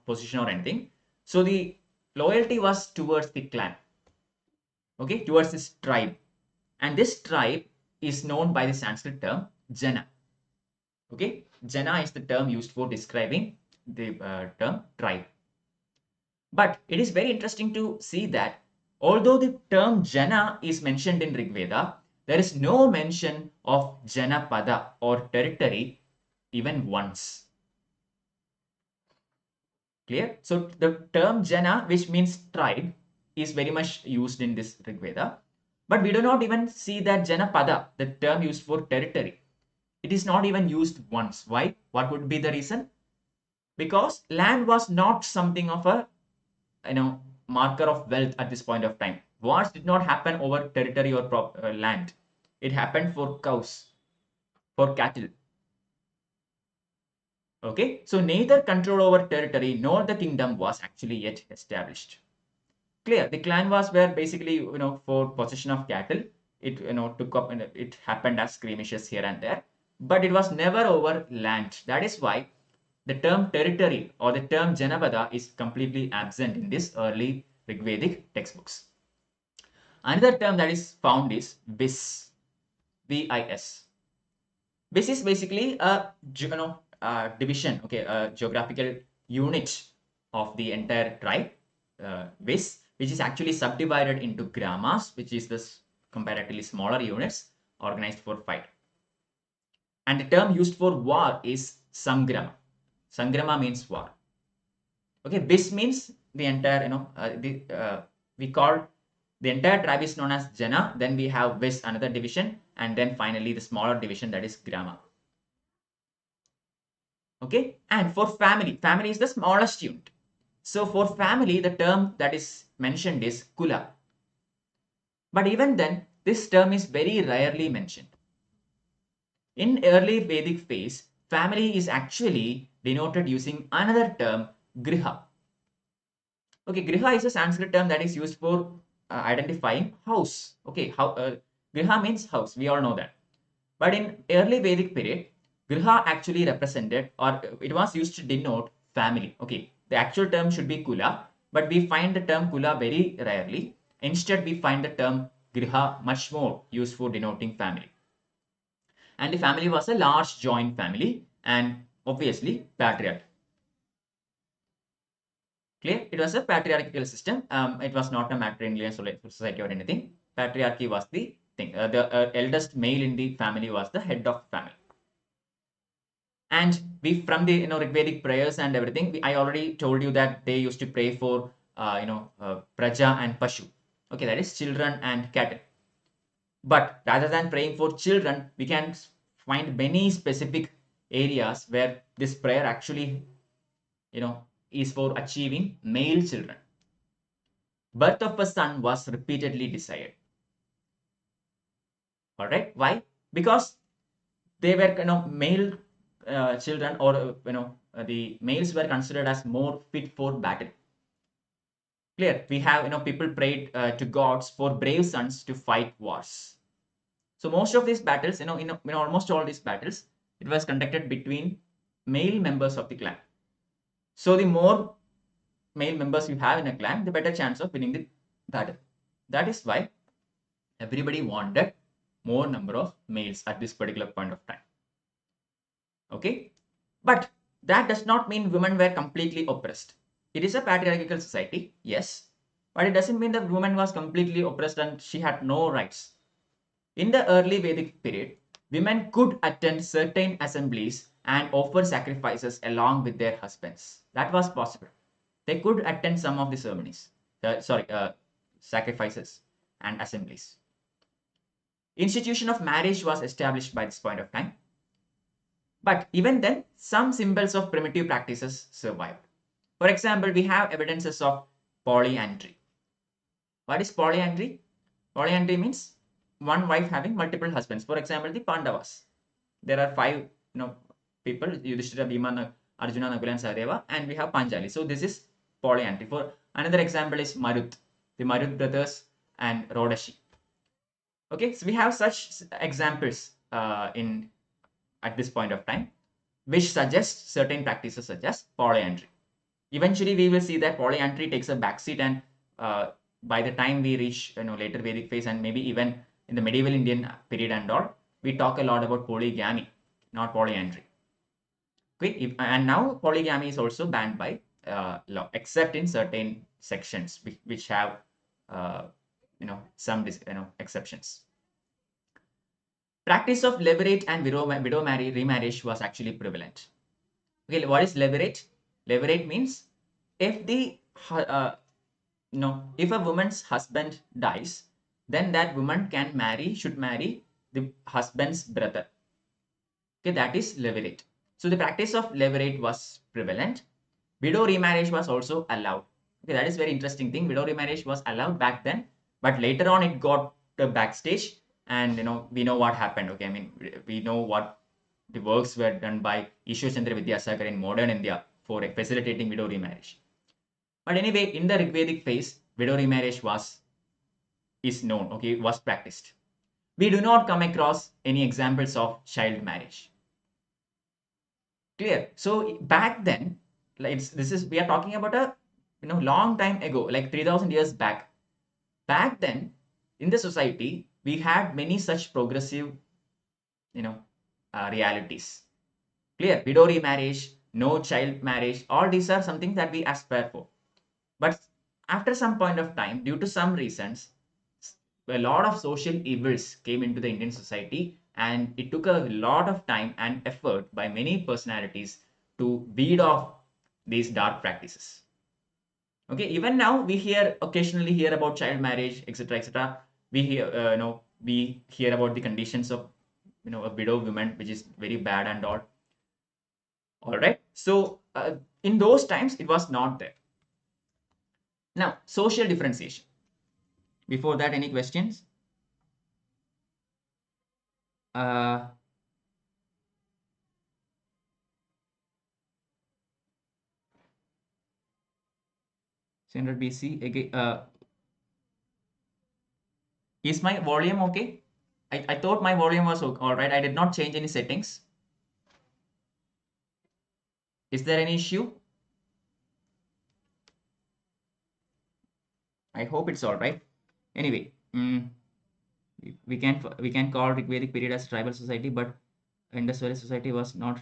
position or anything. So the loyalty was towards the clan. Okay, towards this tribe. And this tribe is known by the Sanskrit term Jana. Okay, Jana is the term used for describing the term tribe. But it is very interesting to see that although the term Jana is mentioned in Rig Veda, there is no mention of Janapada or territory even once. Clear? So the term Jana, which means tribe, is very much used in this Rig Veda. But we do not even see that Janapada, the term used for territory. It is not even used once. Why? What would be the reason? Because land was not something of a marker of wealth at this point of time. Wars did not happen over territory or land. It happened for cows, for cattle. Okay, so neither control over territory nor the kingdom was actually yet established. Clear? The clan was where basically for possession of cattle. It took up and it happened as skirmishes here and there, but it was never over land. That is why the term territory or the term Janapada is completely absent in this early Rigvedic textbooks. Another term that is found is Vis, V-I-S. Vis is basically a division, okay, a geographical unit of the entire tribe, Vis, which is actually subdivided into gramas, which is this comparatively smaller units organized for fight. And the term used for war is Sangrama. Sangrama means war. Okay, Vis means the entire, we call the entire tribe is known as Jana. Then we have Vis, another division, and then finally the smaller division, that is Grama. Okay, and for family, family is the smallest unit. So for family, the term that is mentioned is Kula. But even then, this term is very rarely mentioned. In early Vedic phase, family is actually denoted using another term, Griha. Okay, Griha is a Sanskrit term that is used for identifying house. Okay, Griha means house. We all know that. But in early Vedic period, Griha actually represented, or it was used to denote family. Okay, the actual term should be Kula, but we find the term Kula very rarely. Instead, we find the term Griha much more used for denoting family. And the family was a large joint family and obviously patriarchal. Clear? It was a patriarchal system. It was not a matrilineal society or anything. Patriarchy was the thing. The eldest male in the family was the head of family. And we, from the Rigvedic prayers and everything, I already told you that they used to pray for praja and pashu. Okay, that is children and cattle. But rather than praying for children, we can find many specific areas where this prayer actually is for achieving male children. Birth of a son was repeatedly desired. All right, why? Because they were male children, or the males were considered as more fit for battle. Clear? We have people prayed to gods for brave sons to fight wars. So most of these battles, in almost all these battles, it was conducted between male members of the clan. So the more male members you have in a clan, the better chance of winning the battle. That is why everybody wanted more number of males at this particular point of time. Okay, but that does not mean women were completely oppressed. It is a patriarchal society, yes, but it doesn't mean that woman was completely oppressed and she had no rights. In the early Vedic period, women could attend certain assemblies and offer sacrifices along with their husbands. That was possible. They could attend some of the ceremonies, sacrifices and assemblies. Institution of marriage was established by this point of time. But even then, some symbols of primitive practices survived. For example, we have evidences of polyandry. What is polyandry? Polyandry means one wife having multiple husbands. For example, the Pandavas. There are five, people: Yudhishthira, Bhima, Arjuna, Nakula, and Sahadeva, and we have Panchali. So this is polyandry. For another example is Marut, the Marut brothers and Rodashi. Okay, so we have such examples in at this point of time, which suggests certain practices such as polyandry. Eventually, we will see that polyandry takes a backseat, and by the time we reach later Vedic phase, and maybe even in the medieval Indian period and all, we talk a lot about polygamy, not polyandry. Okay, and now polygamy is also banned by law, except in certain sections which have some exceptions. Practice of levirate and widow remarriage was actually prevalent. Okay, what is levirate? Levirate means if the if a woman's husband dies, then that woman should marry the husband's brother. Okay, that is levirate. So the practice of levirate was prevalent. Widow remarriage was also allowed. Okay, that is very interesting thing. Widow remarriage was allowed back then, but later on it got the backstage, and we know what happened. Okay, I mean, we know what the works were done by Ishwar Chandra Vidyasagar in modern India for facilitating widow remarriage. But anyway, in the Rigvedic phase, widow remarriage is known. Okay, was practiced. We do not come across any examples of child marriage. Clear? So back then, like we are talking about a long time ago, like 3000 years back. Back then, in the society, we had many such progressive realities. Clear? Widow remarriage, no child marriage, all these are something that we aspire for. But after some point of time, due to some reasons, a lot of social evils came into the Indian society, and it took a lot of time and effort by many personalities to weed off these dark practices. Okay, even now we occasionally hear about child marriage, etc., etc. We hear about the conditions of a widow woman, which is very bad and all. All right. So in those times, it was not there. Now, social differentiation. Before that, any questions? Uh, 600 BC again. Is my volume okay? I thought my volume was all right. I did not change any settings. Is there any issue? I hope it's all right. Anyway, we can call Rigvedic period as tribal society, but Indus Valley society was not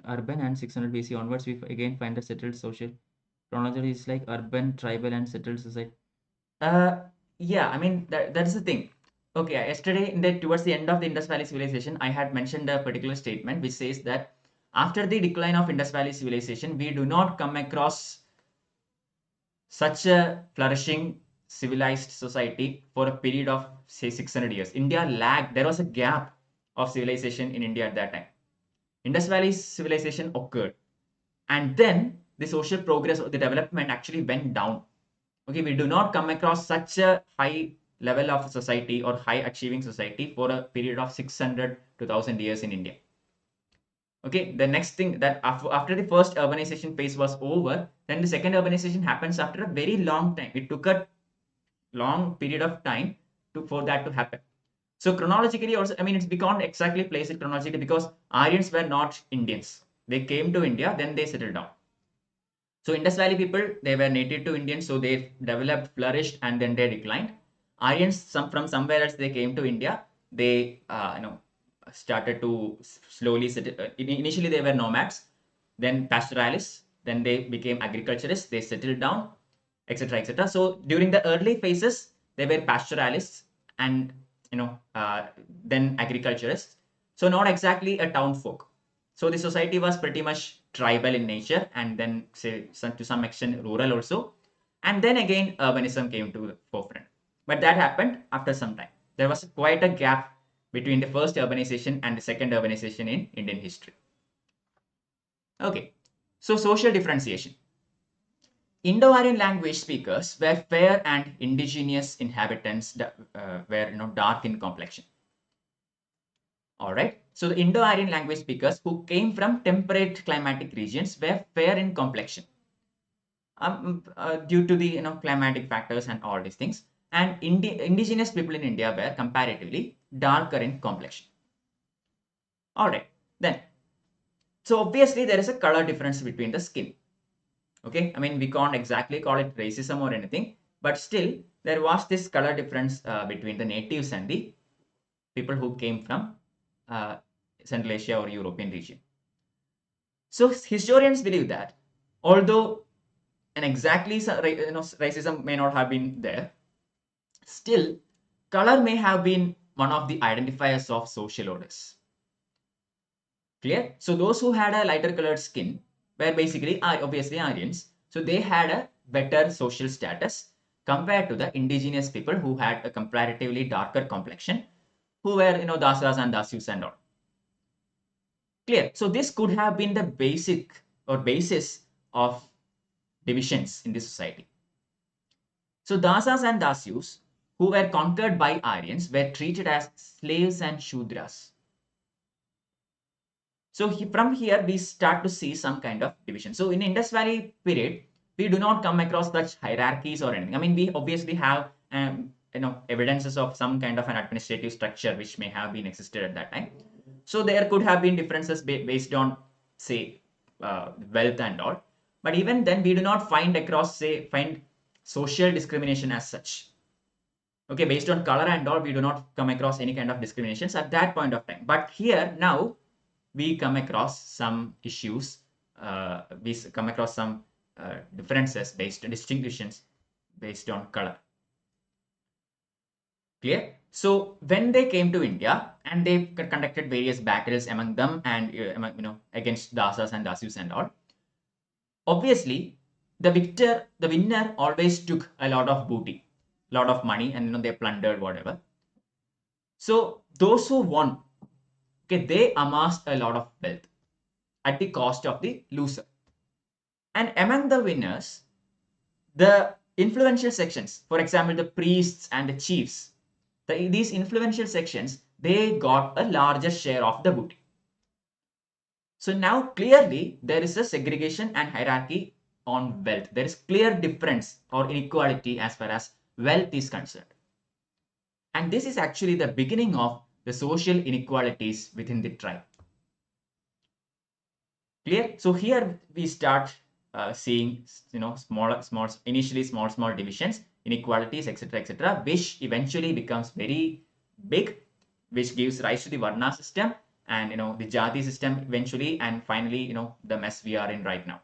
urban, and 600 BC onwards we again find a settled social chronology is like urban, tribal, and settled society. Yeah, I mean that is the thing. Okay, yesterday towards the end of the Indus Valley civilization, I had mentioned a particular statement which says that after the decline of Indus Valley civilization, we do not come across such a flourishing civilized society for a period of say 600 years. India lagged. There was a gap of civilization in India at that time. Indus Valley civilization occurred, and then the social progress or the development actually went down. Okay, we do not come across such a high level of society or high achieving society for a period of 600 to 1000 years in India. Okay, the next thing that after the first urbanization phase was over, then the second urbanization happens after a very long time. It took a long period of time for that to happen. So chronologically also, I mean, we can't exactly place it chronologically because Aryans were not Indians. They came to India, then they settled down. So Indus Valley people, they were native to Indians, so they developed, flourished, and then they declined. Aryans, from somewhere else, they came to India. They, started to slowly settle. Initially, they were nomads, then pastoralists, then they became agriculturists. They settled down, etc., etc. So during the early phases, they were pastoralists, and then agriculturists. So not exactly a town folk. So the society was pretty much tribal in nature, and then say to some extent rural also. And then again urbanism came to the forefront. But that happened after some time. There was quite a gap between the first urbanization and the second urbanization in Indian history. Okay, so social differentiation. Indo-Aryan language speakers were fair and indigenous inhabitants were dark in complexion. All right. So the Indo-Aryan language speakers who came from temperate climatic regions were fair in complexion due to the climatic factors and all these things. And indigenous people in India were comparatively darker in complexion. All right. Then, so obviously there is a color difference between the skin. Okay, I mean we can't exactly call it racism or anything, but still there was this color difference between the natives and the people who came from uh, Central Asia or European region. So historians believe that although an exactly racism may not have been there, still color may have been one of the identifiers of social orders. Clear? So those who had a lighter colored skin were basically obviously Aryans. So they had a better social status compared to the indigenous people who had a comparatively darker complexion, who were dasas and dasyus and all. Clear? So this could have been the basic or basis of divisions in this society. So dasas and dasyus who were conquered by Aryans were treated as slaves and shudras. So from here we start to see some kind of division. So in Indus Valley period, we do not come across such hierarchies or anything. I mean, we obviously have evidences of some kind of an administrative structure which may have been existed at that time. So there could have been differences based on, say, wealth and all. But even then, we do not find social discrimination as such. Okay, based on color and all, we do not come across any kind of discriminations at that point of time. But here now, we come across some issues. We come across some differences distinctions based on color. Clear? So when they came to India and they conducted various battles among them and against dasas and dasyus and all, obviously the winner always took a lot of booty, lot of money, and they plundered whatever. So those who won, okay, they amassed a lot of wealth at the cost of the loser. And among the winners, the influential sections, for example, the priests and the chiefs, these influential sections, they got a larger share of the booty. So now clearly there is a segregation and hierarchy on wealth. There is clear difference or inequality as far as wealth is concerned. And this is actually the beginning of the social inequalities within the tribe. Clear? So here we start seeing initially small divisions, inequalities, etc., which eventually becomes very big, which gives rise to the Varna system and the Jati system eventually, and finally the mess we are in right now.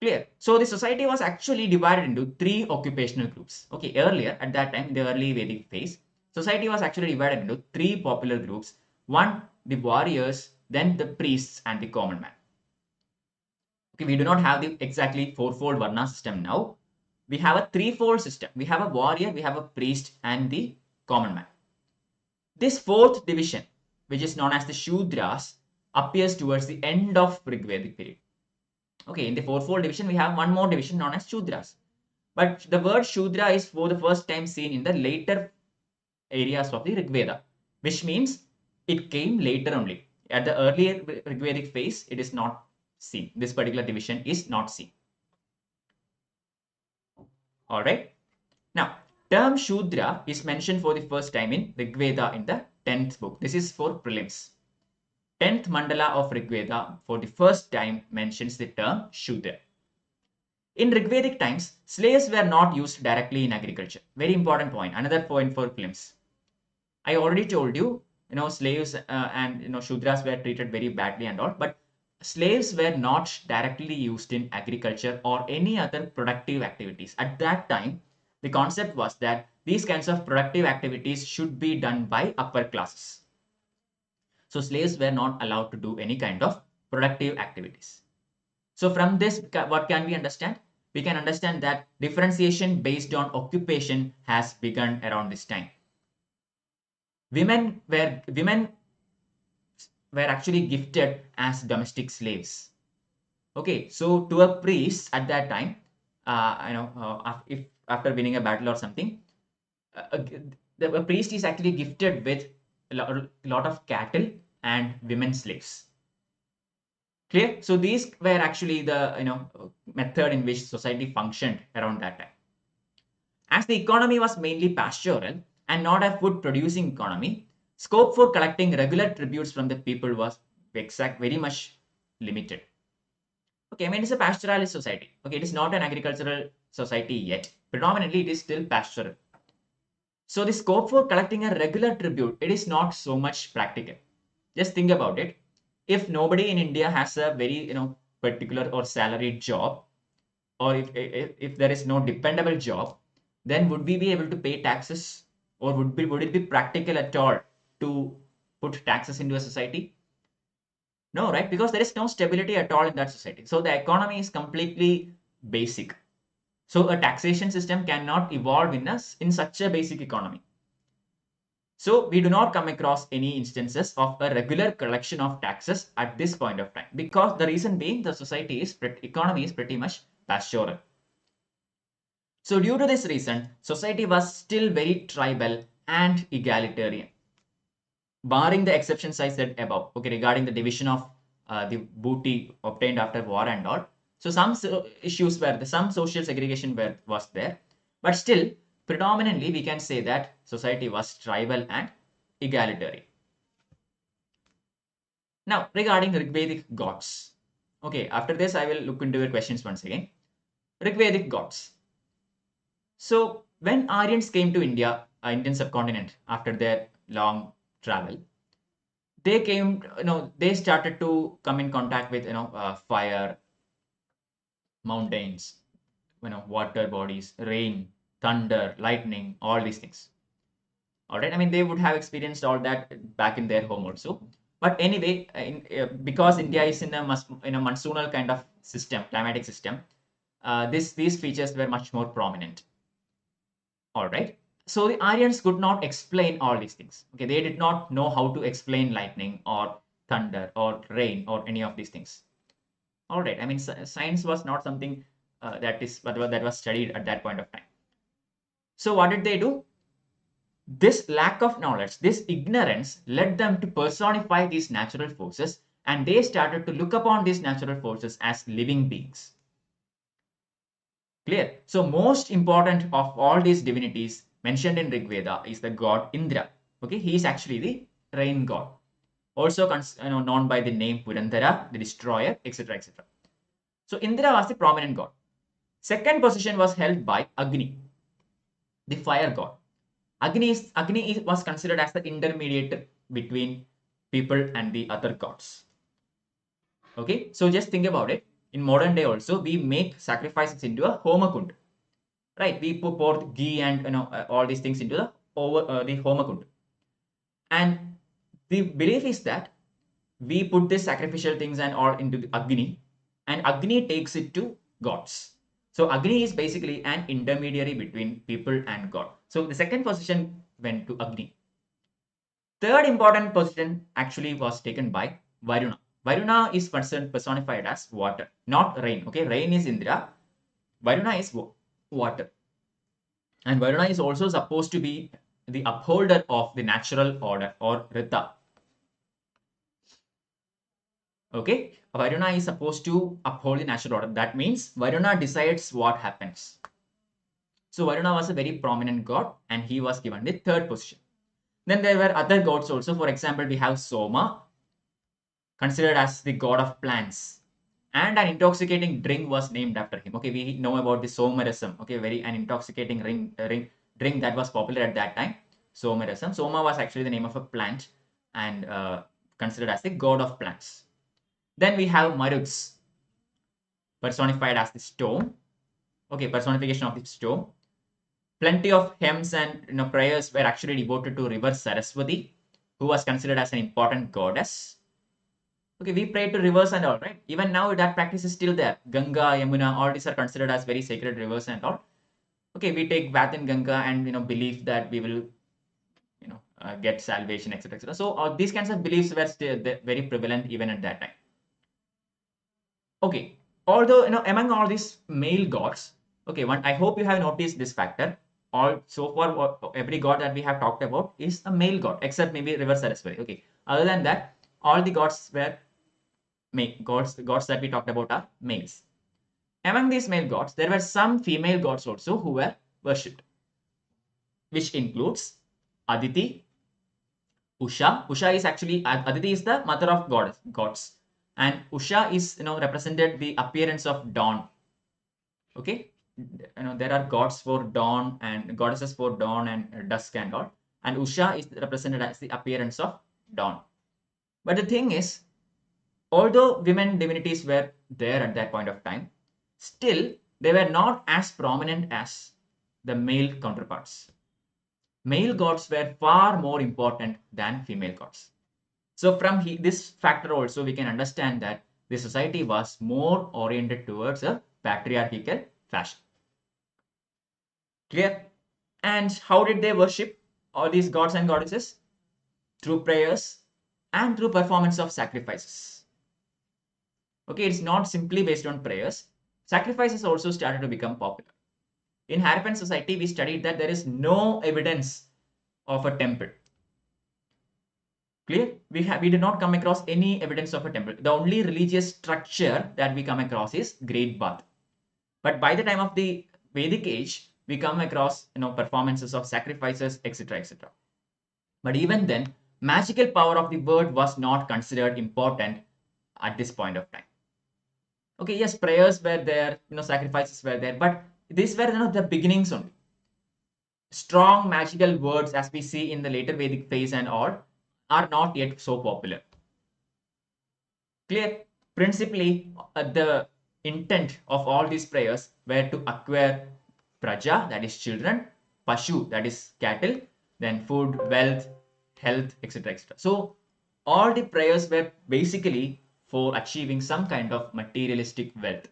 Clear? So the society was actually divided into 3 occupational groups. Okay, earlier at that time, in the early Vedic phase, society was actually divided into 3 popular groups. One, the warriors, then the priests and the common man. Okay, we do not have the exactly 4-fold Varna system now. We have a 3-fold system. We have a warrior, we have a priest, and the common man. This 4th division, which is known as the Shudras, appears towards the end of Rigvedic period. Okay, in the 4-fold division, we have one more division known as Shudras. But the word Shudra is for the first time seen in the later areas of the Rigveda, which means it came later only. At the earlier Rigvedic phase, it is not seen. This particular division is not seen. All right. Now, term Shudra is mentioned for the first time in Rigveda in the 10th book. This is for prelims. 10th mandala of Rigveda for the first time mentions the term Shudra. In Rigvedic times, slaves were not used directly in agriculture. Very important point. Another point for prelims. I already told you, slaves and Shudras were treated very badly and all, but slaves were not directly used in agriculture or any other productive activities. At that time, the concept was that these kinds of productive activities should be done by upper classes. So slaves were not allowed to do any kind of productive activities. So from this, what can we understand? We can understand that differentiation based on occupation has begun around this time. Women were actually gifted as domestic slaves. Okay, so to a priest at that time, if after winning a battle or something, a priest is actually gifted with a lot of cattle and women slaves. Clear? So these were actually the method in which society functioned around that time. As the economy was mainly pastoral and not a food producing economy, scope for collecting regular tributes from the people was very much limited. Okay, I mean, it's a pastoralist society. Okay, it is not an agricultural society yet. Predominantly, it is still pastoral. So the scope for collecting a regular tribute, it is not so much practical. Just think about it. If nobody in India has a very particular or salaried job, or if there is no dependable job, then would we be able to pay taxes, or would it be practical at all to put taxes into a society? No, right? Because there is no stability at all in that society. So the economy is completely basic. So a taxation system cannot evolve in such a basic economy. So we do not come across any instances of a regular collection of taxes at this point of time, because the reason being the economy is pretty much pastoral. So due to this reason, society was still very tribal and egalitarian, barring the exceptions I said above, okay, regarding the division of the booty obtained after war and all. So some issues some social segregation was there, but still predominantly we can say that society was tribal and egalitarian. Now regarding Rigvedic gods, okay, after this I will look into your questions once again. Rigvedic gods. So when Aryans came to India, Indian subcontinent, after their long travel, they came, they started to come in contact with, fire, mountains, water bodies, rain, thunder, lightning, all these things. All right. I mean, they would have experienced all that back in their home also. But anyway, because India is in a monsoonal kind of system, climatic system, these features were much more prominent. All right. So the Aryans could not explain all these things. Okay, they did not know how to explain lightning or thunder or rain or any of these things. All right. I mean, science was not something that was studied at that point of time. So what did they do? This lack of knowledge, this ignorance led them to personify these natural forces, and they started to look upon these natural forces as living beings. Clear? So most important of all these divinities mentioned in Rig Veda is the god Indra. Okay, he is actually the rain god, also known by the name Purandara, the destroyer, etc., etc. So Indra was the prominent god. Second position was held by Agni, the fire god. Agni was considered as the intermediator between people and the other gods. Okay, so just think about it. In modern day also, we make sacrifices into a homakund, right? We pour ghee and all these things into the homakund, and the belief is that we put these sacrificial things and all into the Agni, and Agni takes it to gods. So Agni is basically an intermediary between people and God. So the second position went to Agni. Third important position actually was taken by Varuna. Varuna is personified as water, not rain. Okay, rain is Indra. Varuna is water. And Varuna is also supposed to be the upholder of the natural order, or Rita. Okay, Varuna is supposed to uphold the natural order. That means Varuna decides what happens. So Varuna was a very prominent god, and he was given the third position. Then there were other gods also. For example, we have Soma, considered as the god of plants, and an intoxicating drink was named after him. Okay, we know about the Somarasam. Okay, an intoxicating drink that was popular at that time. Somarasam. Soma was actually the name of a plant, and considered as the god of plants. Then we have Maruts, personified as the stone. Okay, personification of the stone. Plenty of hymns and prayers were actually devoted to river Saraswati, who was considered as an important goddess. Okay, we pray to rivers and all, right? Even now that practice is still there. Ganga, Yamuna, all these are considered as very sacred rivers and all. Okay, we take bath in Ganga and believe that we will get salvation, etc., etc. So these kinds of beliefs were still very prevalent even at that time. Okay, although among all these male gods, okay, I hope you have noticed this factor. All so far, every god that we have talked about is a male god, except maybe River Saraswati. Okay, other than that, all the gods were gods. The gods that we talked about are males. Among these male gods, there were some female gods also who were worshipped, which includes Aditi, Usha. Usha is actually Aditi is the mother of gods, and Usha is represented the appearance of dawn. Okay, there are gods for dawn and goddesses for dawn and dusk and all, and Usha is represented as the appearance of dawn. But the thing is, although women divinities were there at that point of time, still they were not as prominent as the male counterparts. Male gods were far more important than female gods. So from this factor also we can understand that the society was more oriented towards a patriarchal fashion. Clear? And how did they worship all these gods and goddesses? Through prayers and through performance of sacrifices. Okay, it's not simply based on prayers. Sacrifices also started to become popular. In Harappan society, we studied that there is no evidence of a temple. Clear? We did not come across any evidence of a temple. The only religious structure that we come across is great bath. But by the time of the Vedic age, we come across performances of sacrifices, etc., etc. But even then, magical power of the word was not considered important at this point of time. Okay, yes, prayers were there, sacrifices were there, but these were the beginnings only. Strong magical words, as we see in the later Vedic phase and all, are not yet so popular. Clear? Principally, the intent of all these prayers were to acquire praja, that is children, pashu, that is cattle, then food, wealth, health, etc., etc. So all the prayers were basically for achieving some kind of materialistic wealth.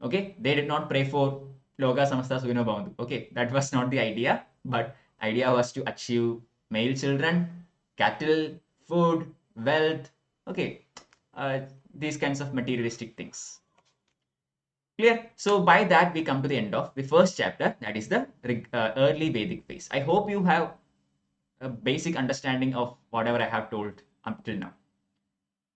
Okay, they did not pray for Loga Samasta Sukhino Bhavantu. Okay, that was not the idea, but idea was to achieve male children, cattle, food, wealth. Okay, these kinds of materialistic things. Clear? So by that we come to the end of the first chapter, that is the early Vedic phase. I hope you have a basic understanding of whatever I have told until now.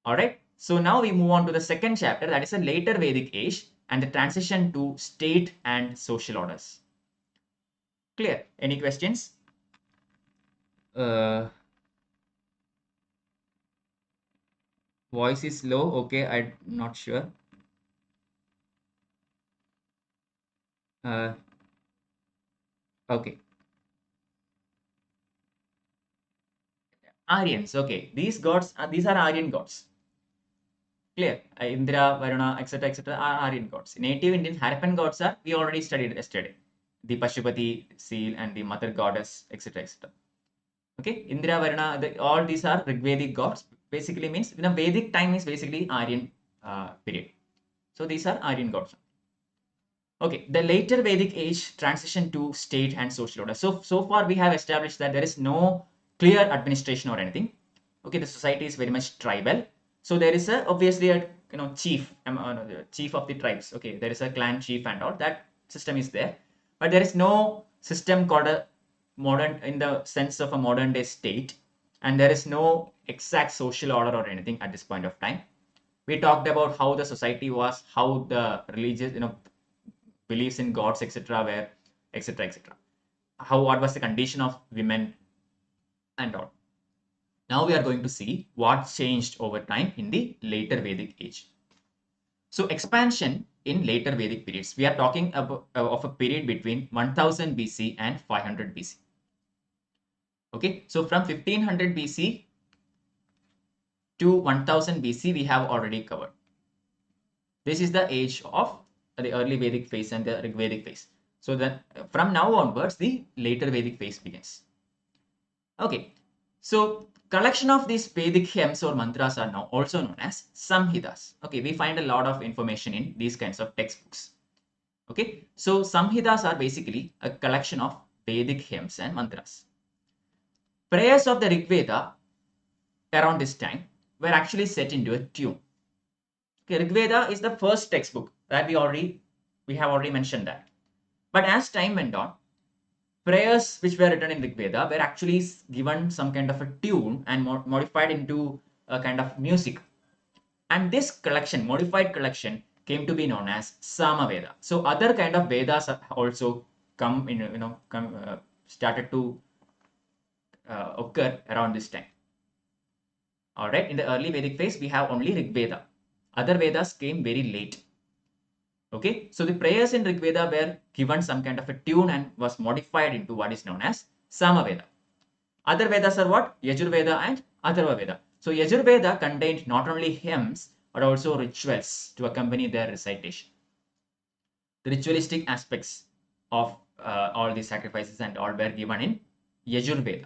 All right. So now we move on to the second chapter, that is a later Vedic age and the transition to state and social orders. Clear? Any questions? Voice is low. Okay, I'm not sure. Okay. Aryans. Okay, these gods, these are Aryan gods. Clear? Indra, Varuna, etc., etc. are Aryan gods. Native Indian Harappan gods are, we already studied yesterday. The Pashupati seal and the mother goddess, etc., etc. Okay, Indra, Varuna, all these are Rigvedic gods. Basically means Vedic time is basically Aryan period. So these are Aryan gods. Okay, the later Vedic age transition to state and social order. So far we have established that there is no clear administration or anything. Okay, the society is very much tribal. So there is obviously a chief, chief of the tribes. Okay, there is a clan chief and all that system is there, but there is no system called a modern in the sense of a modern day state, and there is no exact social order or anything at this point of time. We talked about how the society was, how the religious beliefs in gods, etc., were, etc., etc. What was the condition of women and all. Now we are going to see what changed over time in the later Vedic age. So expansion in later Vedic periods. We are talking about, of a period between 1000 BC and 500 BC. Okay, so from 1500 BC to 1000 BC we have already covered. This is the age of the early Vedic phase and the Rigvedic phase. So that from now onwards the later Vedic phase begins. Okay, so collection of these Vedic hymns or mantras are now also known as Samhitas. Okay, we find a lot of information in these kinds of textbooks. Okay, so Samhitas are basically a collection of Vedic hymns and mantras. prayers of the Rig Veda around this time were actually set into a tune. Okay, Rig Veda is the first textbook that we have already mentioned that. But as time went on, prayers which were written in Rig Veda were actually given some kind of a tune and modified into a kind of music. And this collection, modified collection, came to be known as Samaveda. So other kind of Vedas also started to occur around this time. All right, in the early Vedic phase, we have only Rig Veda. Other Vedas came very late. Okay, so the prayers in Rig Veda were given some kind of a tune and was modified into what is known as Samaveda. Other Vedas are what? Yajurveda and Atharva Veda. So Yajurveda contained not only hymns but also rituals to accompany their recitation. The ritualistic aspects of all these sacrifices and all were given in Yajurveda.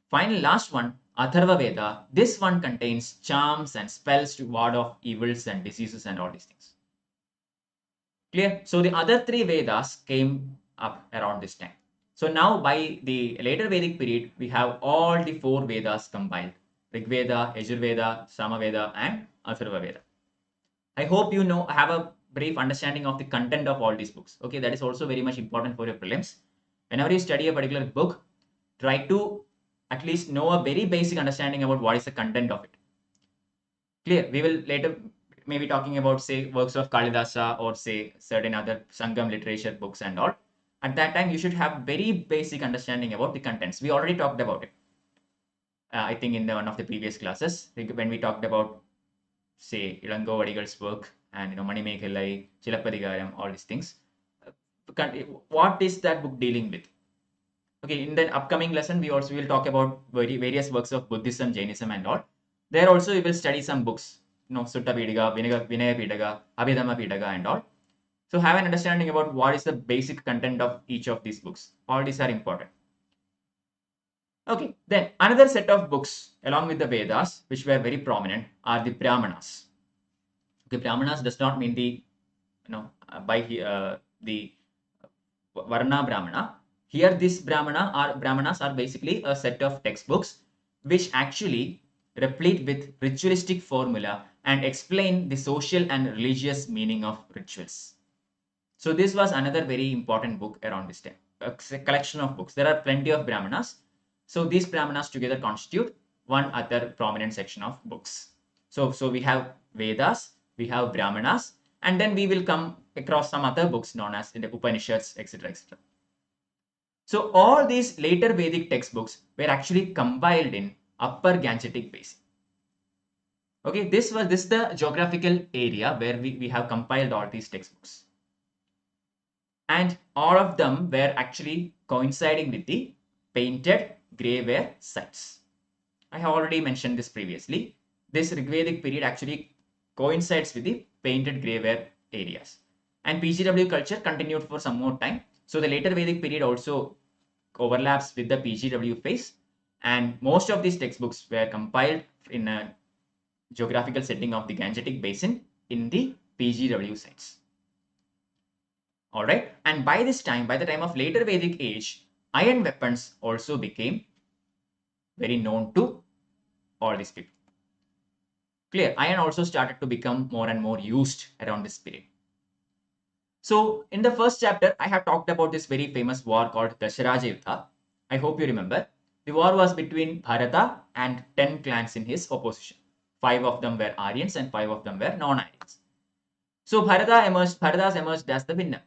Finally, last one, Atharva Veda. This one contains charms and spells to ward off evils and diseases and all these things. Clear? So the other three Vedas came up around this time. So now by the later Vedic period, we have all the four Vedas compiled. Rig Veda, Yajurveda, Samaveda and Atharva Veda. I hope you have a brief understanding of the content of all these books. Okay, that is also very much important for your prelims. Whenever you study a particular book, try to at least know a very basic understanding about what is the content of it. Clear? We will later maybe talking about, say, works of Kalidasa or say certain other Sangam literature books and all. At that time, you should have very basic understanding about the contents. We already talked about it. I think in one of the previous classes, when we talked about, say, Ilango Vadigal's work and Manimekhalai, Chilapadigaram, all these things. What is that book dealing with? Okay, in the upcoming lesson, we also will talk about various works of Buddhism, Jainism and all. There also we will study some books, Sutta Pidaka, Vinaya Pidaka, Abhidhamma Pidaka and all. So have an understanding about what is the basic content of each of these books. All these are important. Okay, then another set of books along with the Vedas, which were very prominent, are the Brahmanas. Okay, Brahmanas does not mean the, the Varna Brahmana. Here, this Brahmanas are basically a set of textbooks which actually replete with ritualistic formula and explain the social and religious meaning of rituals. So this was another very important book around this time, a collection of books. There are plenty of Brahmanas. So these Brahmanas together constitute one other prominent section of books. So we have Vedas, we have Brahmanas, and then we will come across some other books known as in the Upanishads, etc., etc. So all these later Vedic textbooks were actually compiled in Upper Gangetic Basin. Okay, this is the geographical area where we have compiled all these textbooks. And all of them were actually coinciding with the painted greyware sites. I have already mentioned this previously. This Rigvedic period actually coincides with the painted greyware areas. And PGW culture continued for some more time. So the later Vedic period also overlaps with the PGW phase. And most of these textbooks were compiled in a geographical setting of the Gangetic Basin in the PGW sites. All right. And by this time, by the time of later Vedic age, iron weapons also became very known to all these people. Clear? Iron also started to become more and more used around this period. So in the first chapter, I have talked about this very famous war called Dasharaja Yuddha. I hope you remember. The war was between Bharata and 10 clans in his opposition. 5 of them were Aryans and 5 of them were non-Aryans. So Bharatas emerged as the winner.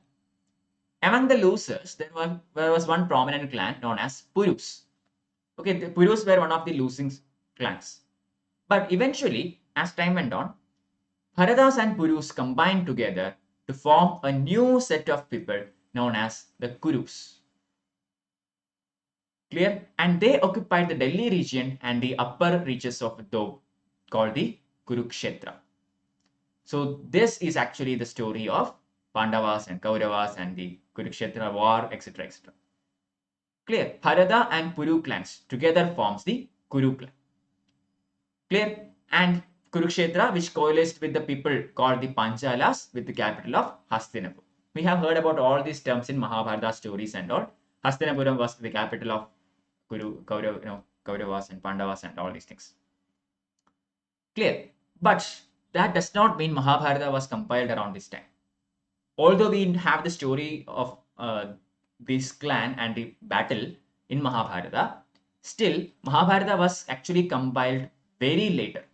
Among the losers, there was one prominent clan known as Purus. Okay, the Purus were one of the losing clans. But eventually, as time went on, Bharatas and Purus combined together to form a new set of people known as the Kurus. Clear? And they occupied the Delhi region and the upper reaches of Doab, called the Kurukshetra. So this is actually the story of Pandavas and Kauravas and the Kurukshetra war, etc., etc. Clear? Bharata and Puru clans together forms the Kuru clan. Clear? And Kurukshetra, which coalesced with the people called the Panchalas, with the capital of Hastinapur. We have heard about all these terms in Mahabharata stories and all. Hastinapuram was the capital of Kauravas and Pandavas and all these things. Clear. But that does not mean Mahabharata was compiled around this time. Although we have the story of this clan and the battle in Mahabharata, still Mahabharata was actually compiled very later.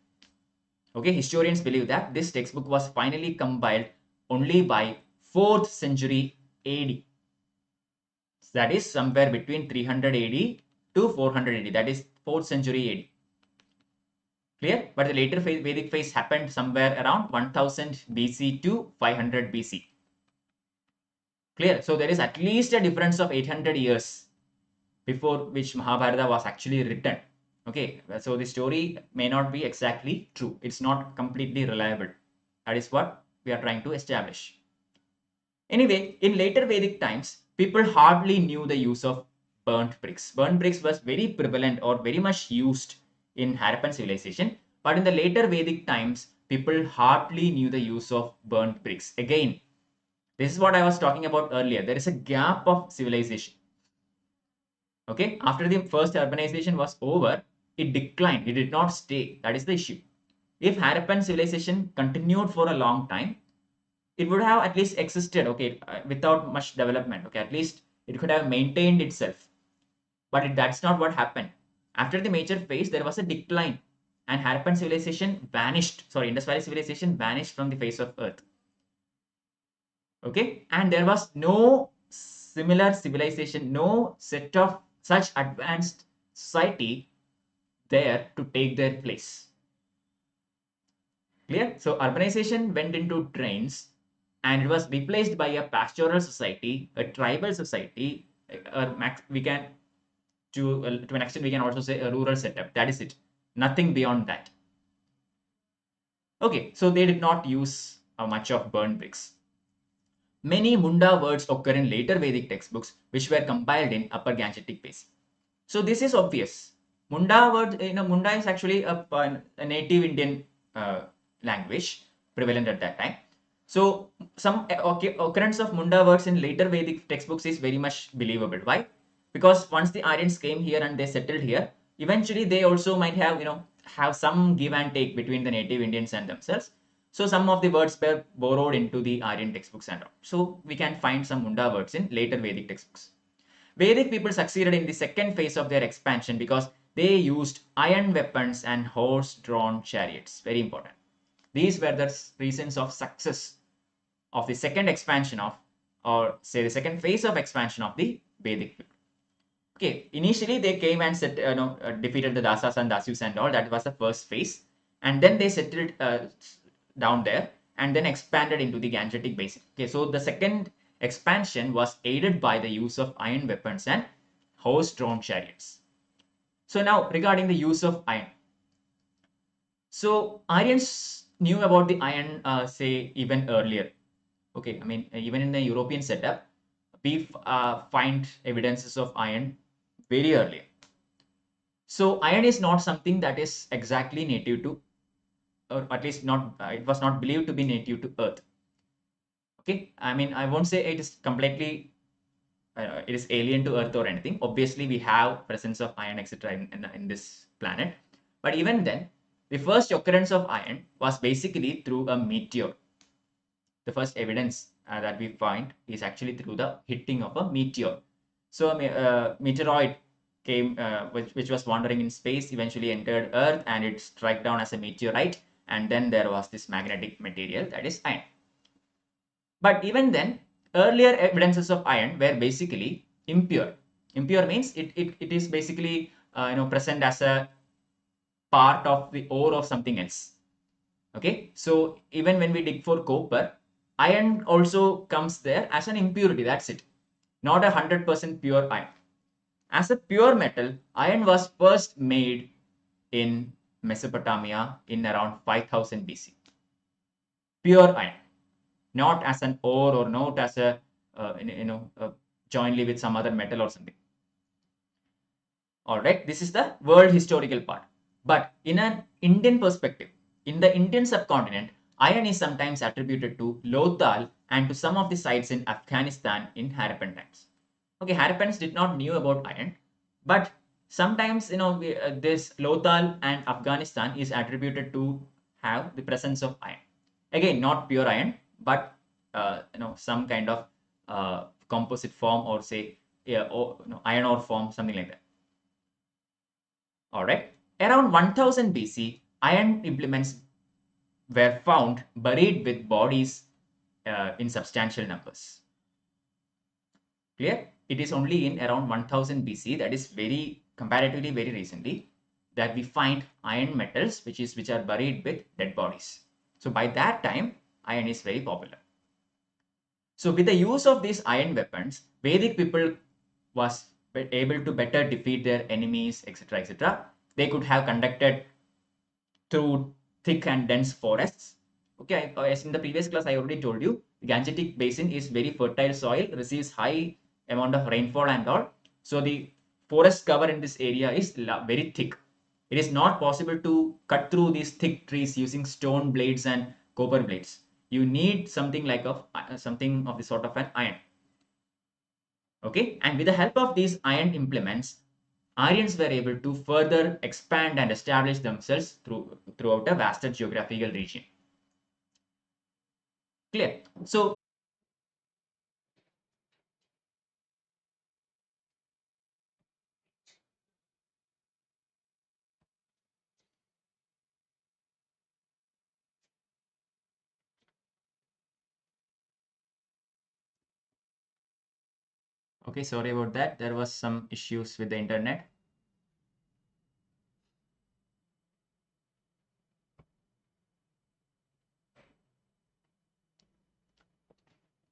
Okay, historians believe that this textbook was finally compiled only by 4th century AD. That is somewhere between 300 AD to 400 AD. That is 4th century AD. Clear? But the later Vedic phase happened somewhere around 1000 BC to 500 BC. Clear? So there is at least a difference of 800 years before which Mahabharata was actually written. Okay, so the story may not be exactly true. It's not completely reliable. That is what we are trying to establish. Anyway, in later Vedic times, people hardly knew the use of burnt bricks. Burnt bricks was very prevalent or very much used in Harappan civilization. But in the later Vedic times, people hardly knew the use of burnt bricks. Again, this is what I was talking about earlier. There is a gap of civilization. Okay, after the first urbanization was over, it declined. It did not stay. That is the issue. If Harappan civilization continued for a long time, it would have at least existed, okay, without much development. Okay, at least it could have maintained itself. But that's not what happened. After the major phase, there was a decline, and Harappan civilization vanished. Sorry, Indus Valley civilization vanished from the face of Earth. Okay, and there was no similar civilization, no set of such advanced society there to take their place. Clear? So urbanization went into drains and it was replaced by a pastoral society, a tribal society, or we can to an extent we can also say a rural setup. That is it. Nothing beyond that. Okay, so they did not use much of burnt bricks. Many Munda words occur in later Vedic textbooks which were compiled in Upper Gangetic base. So this is obvious. Munda word, Munda is actually a native Indian language prevalent at that time. So some occurrence of Munda words in later Vedic textbooks is very much believable. Why? Because once the Aryans came here and they settled here, eventually they also might have have some give and take between the native Indians and themselves. So some of the words were borrowed into the Aryan textbooks and all. So we can find some Munda words in later Vedic textbooks. Vedic people succeeded in the second phase of their expansion because they used iron weapons and horse-drawn chariots. Very important. These were the reasons of success of the second expansion of, or say the second phase of expansion of the Vedic people. Okay, initially they came and defeated the Dasas and Dasyus and all. That was the first phase, and then they settled down there and then expanded into the Gangetic basin. Okay, so the second expansion was aided by the use of iron weapons and horse-drawn chariots. So now regarding the use of iron. So Aryans knew about the iron, say even earlier. Okay, I mean even in the European setup, we find evidences of iron very early. So iron is not something that is exactly native to, or at least not, it was not believed to be native to Earth. Okay, I mean I won't say it is completely, it is alien to Earth or anything. Obviously we have presence of iron etc. in this planet, but even then the first occurrence of iron was basically through a meteor. The first evidence that we find is actually through the hitting of a meteor. So a meteoroid came, which was wandering in space, eventually entered Earth and it struck down as a meteorite, and then there was this magnetic material that is iron. But even then, earlier evidences of iron were basically impure. Impure means it is basically present as a part of the ore of something else. Okay, so even when we dig for copper, iron also comes there as an impurity. That's it, not 100% pure iron. As a pure metal, iron was first made in Mesopotamia in around 5000 BC. Pure iron, not as an ore or not as a jointly with some other metal or something. All right, this is the world historical part. But in an Indian perspective, in the Indian subcontinent, iron is sometimes attributed to Lothal and to some of the sites in Afghanistan in Harappan times. Okay, Harappans did not knew about iron, but Sometimes, this Lothal and Afghanistan is attributed to have the presence of iron. Again, not pure iron, but some kind of composite form, or say, yeah, or, iron ore form, something like that. All right. Around 1000 BC, iron implements were found buried with bodies in substantial numbers. Clear? It is only in around 1000 BC, that is very comparatively very recently, that we find iron metals which are buried with dead bodies. So by that time, iron is very popular. So with the use of these iron weapons, Vedic people was able to better defeat their enemies, etc., etc. They could have conducted through thick and dense forests. Okay, as in the previous class, I already told you, the Gangetic Basin is very fertile soil, receives high amount of rainfall and all. So the forest cover in this area is very thick. It is not possible to cut through these thick trees using stone blades and copper blades. You need something like something of the sort of an iron. Okay, and with the help of these iron implements, Aryans were able to further expand and establish themselves throughout a vaster geographical region. Clear? So, okay, sorry about that. There was some issues with the internet.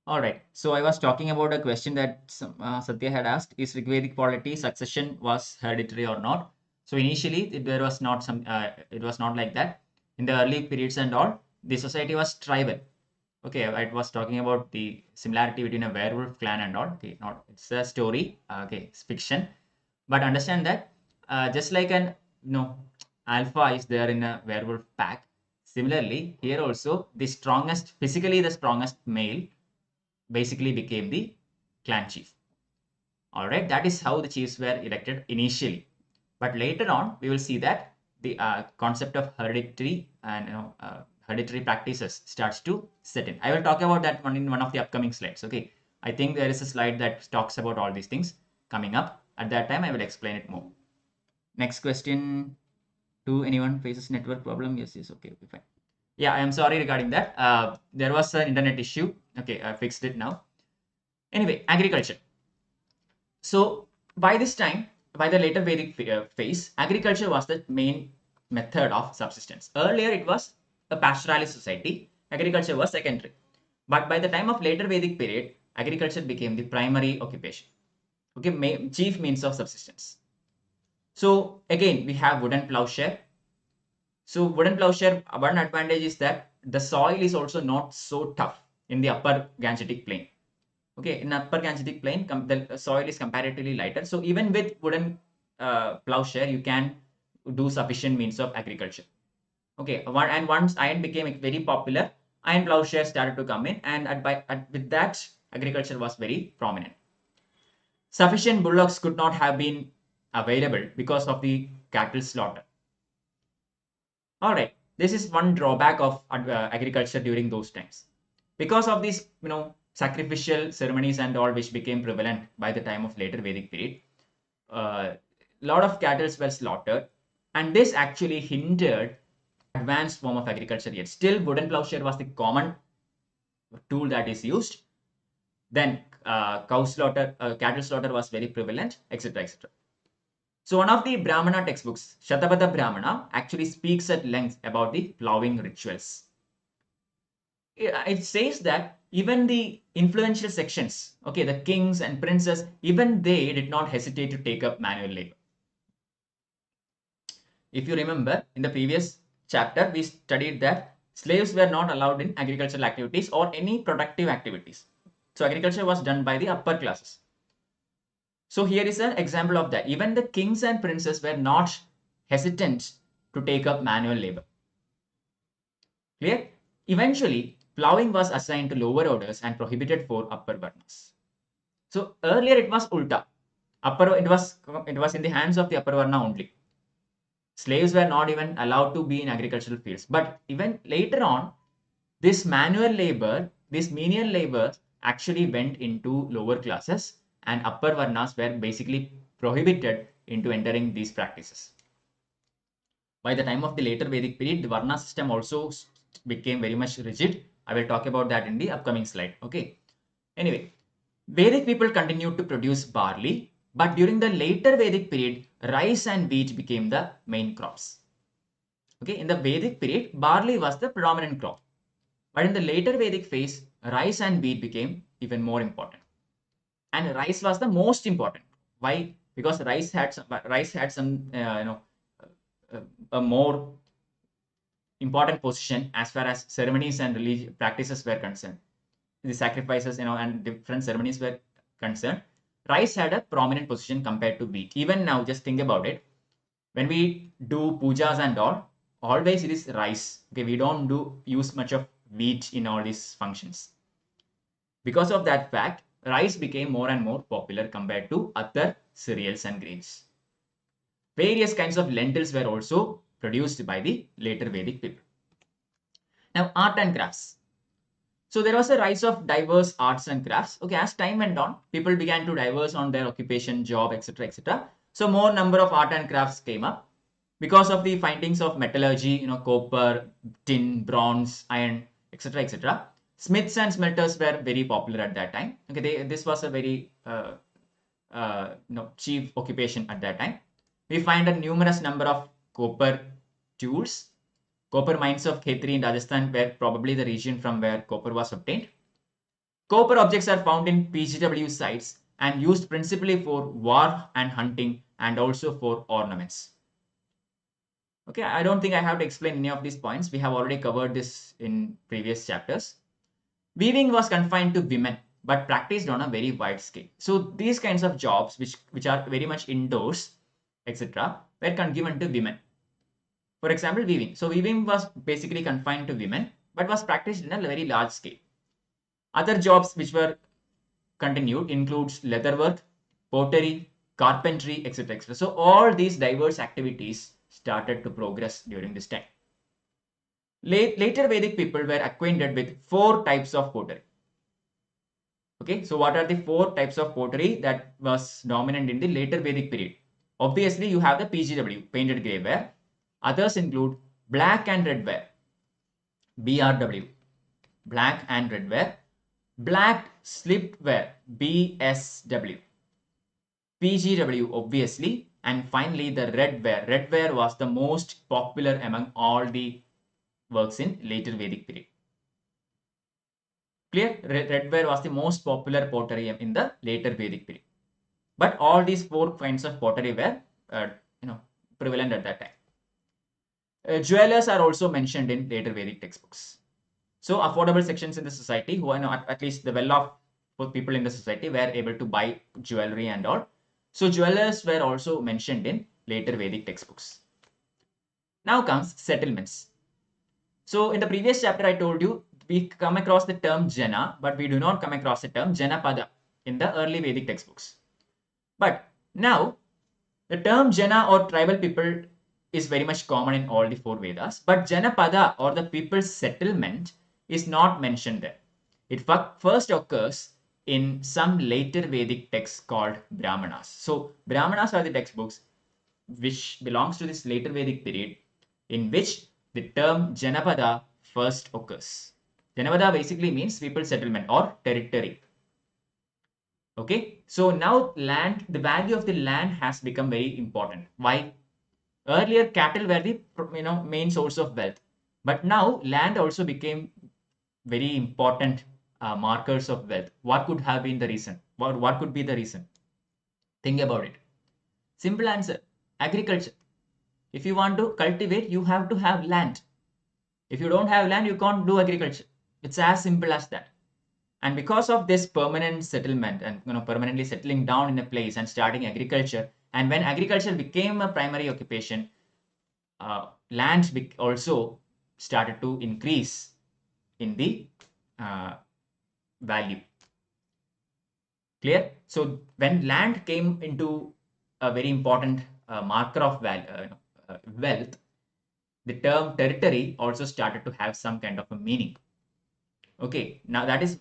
All right. So I was talking about a question that Satya had asked: Is Rigvedic polity succession was hereditary or not? So initially, there was not some. It was not like that. In the early periods and all, the society was tribal. Okay, I was talking about the similarity between a werewolf clan and all. Okay, not it's a story. Okay, it's fiction, but understand that just like an alpha is there in a werewolf pack. Similarly, here also the strongest, physically the strongest male basically became the clan chief. All right, that is how the chiefs were elected initially. But later on, we will see that the concept of hereditary and hereditary practices starts to set in. I will talk about that one in one of the upcoming slides. Okay, I think there is a slide that talks about all these things coming up. At that time, I will explain it more. Next question: Do anyone faces network problem? Yes, yes. Okay, fine. Yeah, I am sorry regarding that. There was an internet issue. Okay, I fixed it now. Anyway, agriculture. So by this time, by the later Vedic phase, agriculture was the main method of subsistence. Earlier, it was a pastoralist society. Agriculture was secondary. But by the time of later Vedic period, agriculture became the primary occupation. Okay, chief means of subsistence. So again, we have wooden plowshare. So wooden plowshare, one advantage is that the soil is also not so tough in the upper Gangetic plain. Okay, in upper Gangetic plain, the soil is comparatively lighter. So even with wooden plowshare, you can do sufficient means of agriculture. Okay, and once iron became very popular, iron plowshare started to come in, and with that, agriculture was very prominent. Sufficient bullocks could not have been available because of the cattle slaughter. All right, this is one drawback of agriculture during those times. Because of these, sacrificial ceremonies and all which became prevalent by the time of later Vedic period, a lot of cattle were slaughtered, and this actually hindered advanced form of agriculture yet. Still, wooden plowshare was the common tool that is used. Then cattle slaughter was very prevalent, etc., etc. So one of the Brahmana textbooks, Shatabada Brahmana, actually speaks at length about the plowing rituals. It says that even the influential sections, okay, the kings and princes, even they did not hesitate to take up manual labor. If you remember, in the previous chapter, we studied that slaves were not allowed in agricultural activities or any productive activities. So agriculture was done by the upper classes. So here is an example of that. Even the kings and princes were not hesitant to take up manual labor. Clear? Eventually, plowing was assigned to lower orders and prohibited for upper varnas. So earlier it was ulta. It was in the hands of the upper varna only. Slaves were not even allowed to be in agricultural fields. But even later on, this manual labor, this menial labor actually went into lower classes, and upper varnas were basically prohibited into entering these practices. By the time of the later Vedic period, the varna system also became very much rigid. I will talk about that in the upcoming slide. Okay. Anyway, Vedic people continued to produce barley, but during the later Vedic period, rice and wheat became the main crops. Okay, in the Vedic period, barley was the predominant crop. But in the later Vedic phase, rice and wheat became even more important. And rice was the most important. Why? Because rice had some a more important position as far as ceremonies and religious practices were concerned. The sacrifices, and different ceremonies were concerned. Rice had a prominent position compared to wheat. Even now, just think about it. When we do pujas and all, always it is rice. Okay, we don't use much of wheat in all these functions. Because of that fact, rice became more and more popular compared to other cereals and grains. Various kinds of lentils were also produced by the later Vedic people. Now, art and crafts. So there was a rise of diverse arts and crafts. Okay, as time went on, people began to diverse on their occupation, job, etc., etc. So more number of art and crafts came up because of the findings of metallurgy, copper, tin, bronze, iron, etc., etc. Smiths and smelters were very popular at that time. Okay, this was a very chief occupation at that time. We find a numerous number of copper tools. Copper mines of Khetri in Rajasthan were probably the region from where copper was obtained. Copper objects are found in PGW sites and used principally for war and hunting and also for ornaments. Okay, I don't think I have to explain any of these points. We have already covered this in previous chapters. Weaving was confined to women, but practiced on a very wide scale. So these kinds of jobs, which are very much indoors, etc., were given to women. For example, weaving. So weaving was basically confined to women, but was practiced in a very large scale. Other jobs which were continued includes leatherwork, pottery, carpentry, etc., etc. So all these diverse activities started to progress during this time. Later Vedic people were acquainted with 4 types of pottery. Okay, so what are the 4 types of pottery that was dominant in the later Vedic period? Obviously, you have the PGW, painted grey ware. Others include black and red ware, BRW, black and red ware, black slipped ware, BSW, PGW obviously, and finally the red ware. Red ware was the most popular among all the works in later Vedic period. Clear? Red ware was the most popular pottery in the later Vedic period. But all these 4 kinds of pottery were prevalent at that time. Jewelers are also mentioned in later Vedic textbooks. So affordable sections in the society, who are at least the well-off people in the society, were able to buy jewelry and all. So jewelers were also mentioned in later Vedic textbooks. Now comes settlements. So in the previous chapter, I told you we come across the term Jana, but we do not come across the term Janapada in the early Vedic textbooks. But now the term Jana or tribal people is very much common in all the 4 Vedas, but Janapada or the people's settlement is not mentioned there. It first occurs in some later Vedic texts called Brahmanas. So Brahmanas are the textbooks which belongs to this later Vedic period in which the term Janapada first occurs. Janapada basically means people's settlement or territory. Okay, so now the value of the land has become very important. Why? Earlier, cattle were the main source of wealth, but now land also became very important markers of wealth. What could have been the reason? What could be the reason? Think about it. Simple answer: agriculture. If you want to cultivate, you have to have land. If you don't have land, you can't do agriculture. It's as simple as that. And because of this permanent settlement and permanently settling down in a place and starting agriculture, and when agriculture became a primary occupation, land also started to increase in the value. Clear? So when land came into a very important marker of wealth, the term territory also started to have some kind of a meaning. Okay, now that is,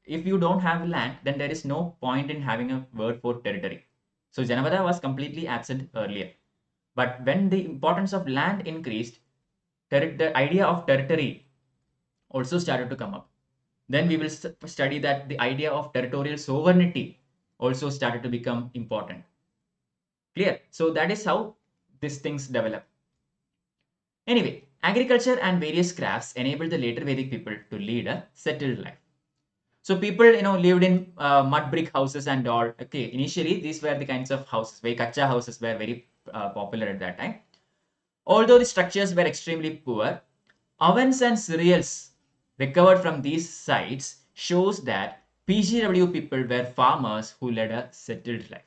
if you don't have land, then there is no point in having a word for territory. So Janavada was completely absent earlier. But when the importance of land increased, the idea of territory also started to come up. Then we will study that the idea of territorial sovereignty also started to become important. Clear? So that is how these things develop. Anyway, agriculture and various crafts enabled the later Vedic people to lead a settled life. So people, lived in mud brick houses and all. Okay, initially these were the kinds of houses, very kacha houses were very popular at that time. Although the structures were extremely poor, ovens and cereals recovered from these sites shows that PGW people were farmers who led a settled life.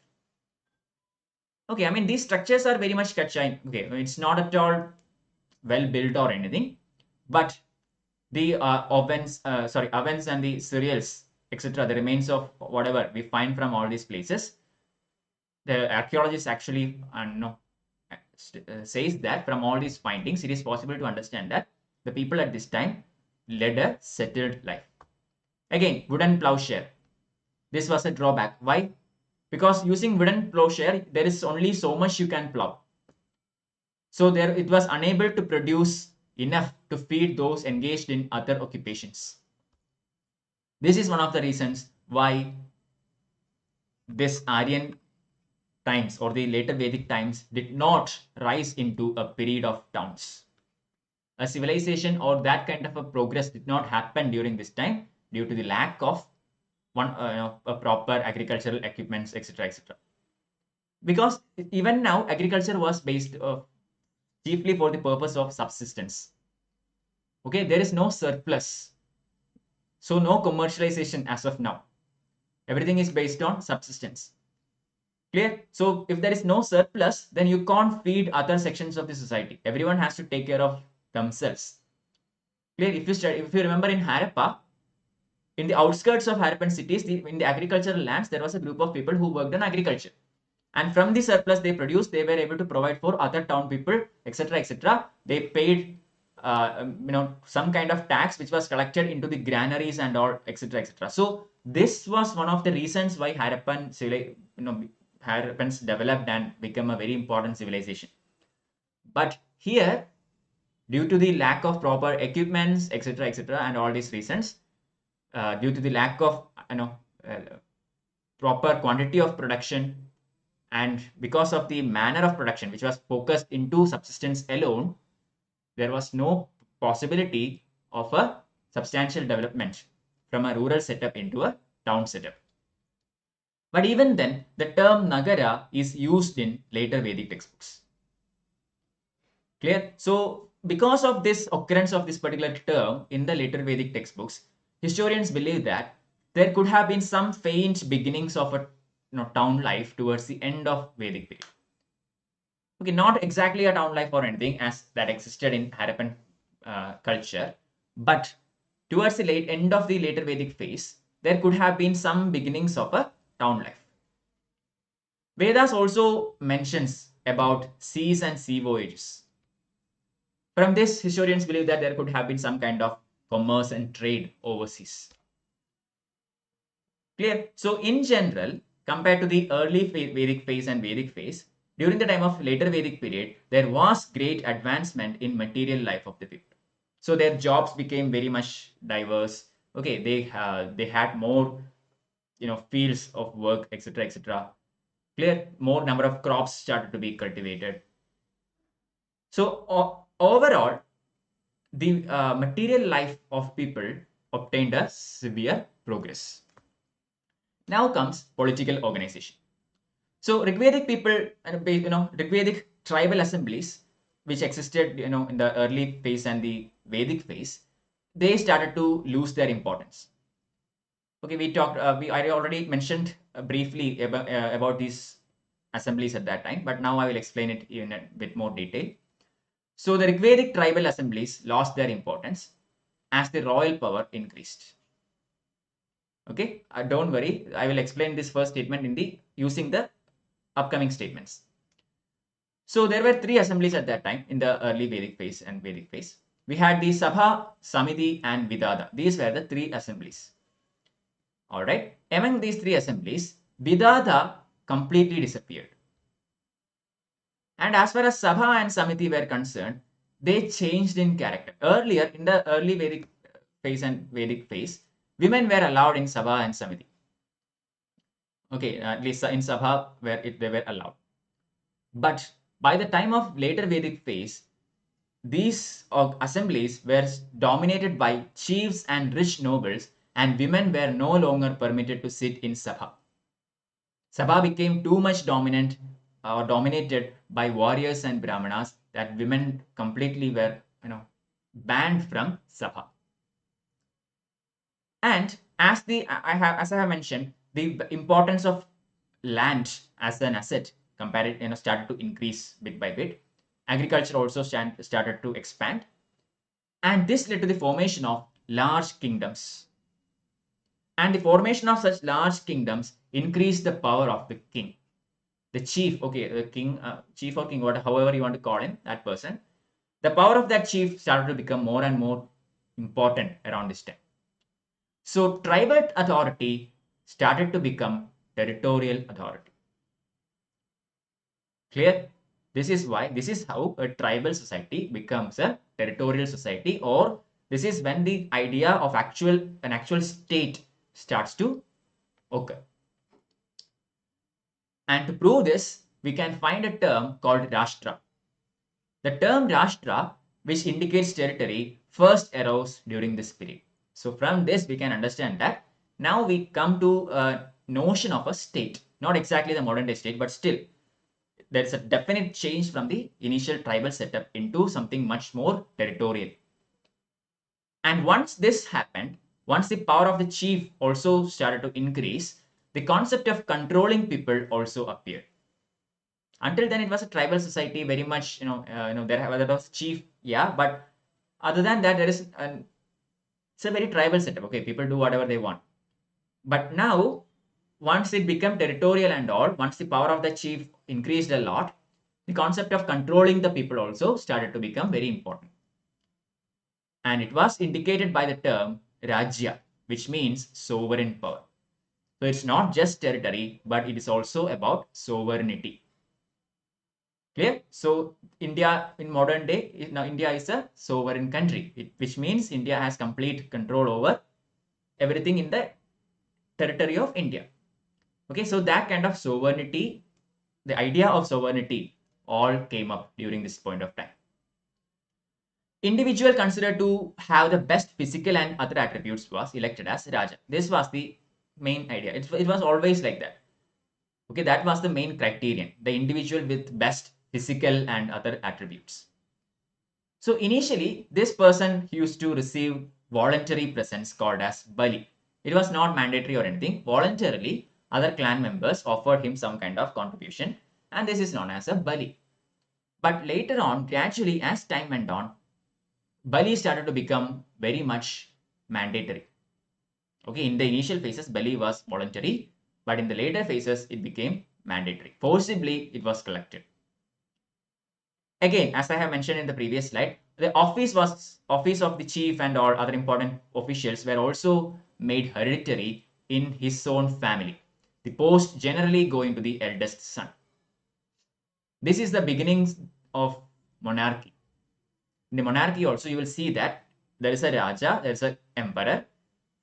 Okay, I mean these structures are very much kacha. Okay, it's not at all well built or anything, but the ovens and the cereals, etc., the remains of whatever we find from all these places, the archaeologists actually says that from all these findings, it is possible to understand that the people at this time led a settled life. Again, wooden plowshare. This was a drawback. Why? Because using wooden plowshare, there is only so much you can plow. So there it was unable to produce enough to feed those engaged in other occupations. This is one of the reasons why this Aryan times or the later Vedic times did not rise into a period of towns. A civilization or that kind of a progress did not happen during this time due to the lack of a proper agricultural equipments, etc., etc. Because even now agriculture was based chiefly for the purpose of subsistence. Okay, there is no surplus, so no commercialization as of now. Everything is based on subsistence. Clear? So if there is no surplus, then you can't feed other sections of the society. Everyone has to take care of themselves. Clear? If you remember in Harappa, in the outskirts of Harappan cities, in the agricultural lands, there was a group of people who worked on agriculture. And from the surplus they produced, they were able to provide for other town people, etc., etc. They paid, some kind of tax which was collected into the granaries and all, etc., etc. So this was one of the reasons why Harappans developed and became a very important civilization. But here, due to the lack of proper equipments, etc., etc., and all these reasons, due to the lack of proper quantity of production, and because of the manner of production which was focused into subsistence alone, there was no possibility of a substantial development from a rural setup into a town setup. But even then, the term Nagara is used in later Vedic textbooks. Clear? So because of this occurrence of this particular term in the later Vedic textbooks, historians believe that there could have been some faint beginnings of a town life towards the end of Vedic period. Okay, not exactly a town life or anything as that existed in Harappan culture, but towards the late end of the later Vedic phase, there could have been some beginnings of a town life. Vedas also mentions about seas and sea voyages. From this, historians believe that there could have been some kind of commerce and trade overseas. Clear? So in general, compared to the early Vedic phase and Vedic phase, during the time of later Vedic period, there was great advancement in material life of the people. So their jobs became very much diverse. Okay, they had more, fields of work, etc., etc. Clear? More number of crops started to be cultivated. So overall, the material life of people obtained a severe progress. Now comes political organization. So Rigvedic people, Rigvedic tribal assemblies, which existed, in the early phase and the Vedic phase, they started to lose their importance. Okay, I already mentioned briefly about these assemblies at that time, but now I will explain it in a bit more detail. So the Rigvedic tribal assemblies lost their importance as the royal power increased. Okay, don't worry. I will explain this first statement in the using the upcoming statements. So there were three assemblies at that time in the early Vedic phase and Vedic phase. We had the Sabha, Samiti, and Vidada. These were the three assemblies. All right. Among these three assemblies, Vidada completely disappeared. And as far as Sabha and Samiti were concerned, they changed in character. Earlier, in the early Vedic phase and Vedic phase, women were allowed in Sabha and Samiti. Okay, at least in Sabha where they were allowed. But by the time of later Vedic phase, these assemblies were dominated by chiefs and rich nobles, and women were no longer permitted to sit in Sabha. Sabha became too much dominated by warriors and brahmanas that women completely were banned from Sabha. And as I have mentioned, the importance of land as an asset started to increase bit by bit. Agriculture also started to expand, and this led to the formation of large kingdoms. And the formation of such large kingdoms increased the power of the king, the chief. Okay, the king, chief or king, however you want to call him, that person. The power of that chief started to become more and more important around this time. So tribal authority started to become territorial authority. Clear? This is how a tribal society becomes a territorial society, or this is when the idea of an actual state starts to occur. And to prove this, we can find a term called Rashtra. The term Rashtra, which indicates territory, first arose during this period. So from this, we can understand that now we come to a notion of a state, not exactly the modern day state, but still there's a definite change from the initial tribal setup into something much more territorial. And once this happened, once the power of the chief also started to increase, the concept of controlling people also appeared. Until then, it was a tribal society, very much, there was chief, yeah, but other than that, it's a very tribal setup. Okay, people do whatever they want. But now, once it became territorial and all, once the power of the chief increased a lot, the concept of controlling the people also started to become very important. And it was indicated by the term Rajya, which means sovereign power. So it's not just territory, but it is also about sovereignty. Clear? So India in modern day, now India is a sovereign country, which means India has complete control over everything in the territory of India. Okay, so that kind of sovereignty, the idea of sovereignty, all came up during this point of time. Individual considered to have the best physical and other attributes was elected as Raja. This was the main idea. It was always like that. Okay, that was the main criterion, the individual with best physical and other attributes. So initially, this person used to receive voluntary presents called as Bali. It was not mandatory or anything. Voluntarily, other clan members offered him some kind of contribution, and this is known as a Bali. But later on, gradually as time went on, Bali started to become very much mandatory. Okay, in the initial phases, Bali was voluntary, but in the later phases, it became mandatory. Forcibly, it was collected. Again, as I have mentioned in the previous slide, the office of the chief and all other important officials were also made hereditary in his own family. The post generally going to the eldest son. This is the beginnings of monarchy. In the monarchy also, you will see that there is a Raja, there is an emperor.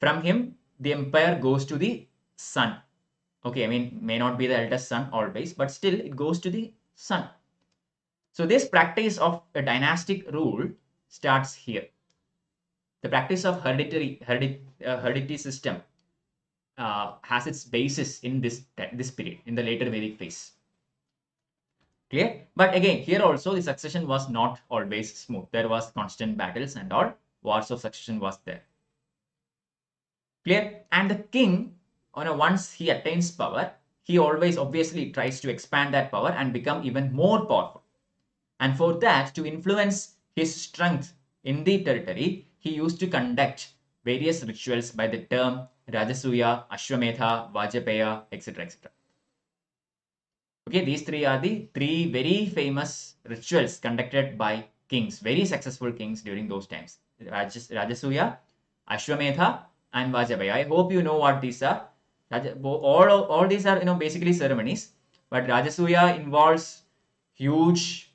From him, the empire goes to the son. Okay, I mean, may not be the eldest son always, but still it goes to the son. So this practice of a dynastic rule starts here. The practice of hereditary system has its basis in this period, in the later Vedic phase. Clear? But again, here also the succession was not always smooth. There was constant battles and all. Wars of succession was there. Clear? And the king, once he attains power, he always obviously tries to expand that power and become even more powerful. And for that, to influence his strength in the territory, he used to conduct various rituals by the term Rajasuya, Ashwamedha, Vajapaya, etc. etc. Okay, these three are the three very famous rituals conducted by kings, very successful kings during those times. Rajasuya, Ashwamedha, and Vajapaya. I hope you know what these are. All these are basically ceremonies, but Rajasuya involves huge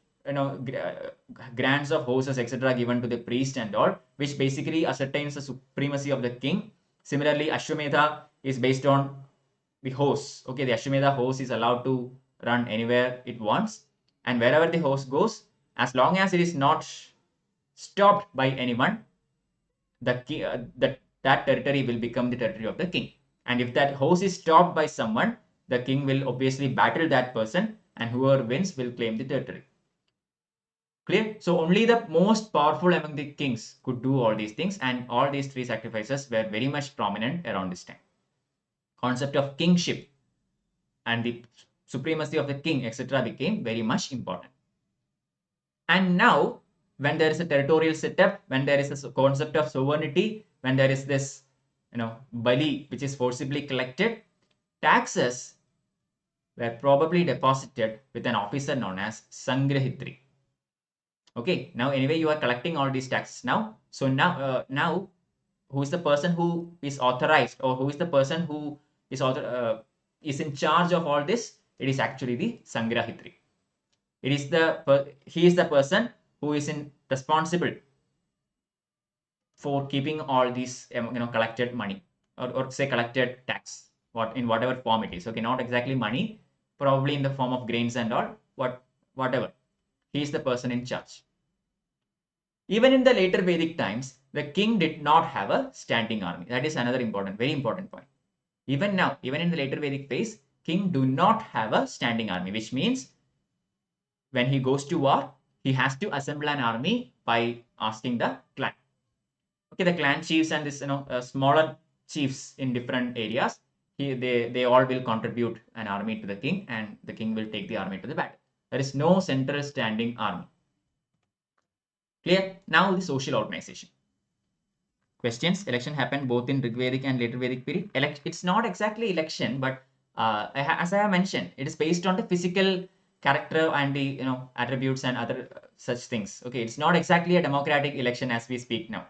grants of horses etc. given to the priest and all, which basically ascertains the supremacy of the king. Similarly, Ashwamedha is based on the horse. Okay, the Ashwamedha horse is allowed to run anywhere it wants, and wherever the horse goes, as long as it is not stopped by anyone, that territory will become the territory of the king. And if that horse is stopped by someone, the king will obviously battle that person, and whoever wins will claim the territory. Clear? So only the most powerful among the kings could do all these things, and all these three sacrifices were very much prominent around this time. Concept of kingship and the supremacy of the king, etc., became very much important. And now, when there is a territorial setup, when there is a concept of sovereignty, when there is this, bali which is forcibly collected, taxes were probably deposited with an officer known as Sangrahitri. Okay, now anyway you are collecting all these taxes now. So now who is the person who is authorized, or who is the person who is is in charge of all this? It is actually the Sangrahitri. He is the person who is responsible for keeping all these collected money, or say collected tax, in whatever form it is. Okay, not exactly money, probably in the form of grains and all, whatever. He is the person in charge. Even in the later Vedic times, the king did not have a standing army. That is another very important point. Even now, even in the later Vedic phase, king do not have a standing army, which means when he goes to war, he has to assemble an army by asking the clan. Okay, the clan chiefs and this smaller chiefs in different areas, they all will contribute an army to the king, and the king will take the army to the battle. There is no central standing army. Clear? Now the social organization. Questions. Election happened both in Rigvedic and later Vedic period. It's not exactly election, but as I have mentioned, it is based on the physical character and the attributes and other such things. Okay, it's not exactly a democratic election as we speak now.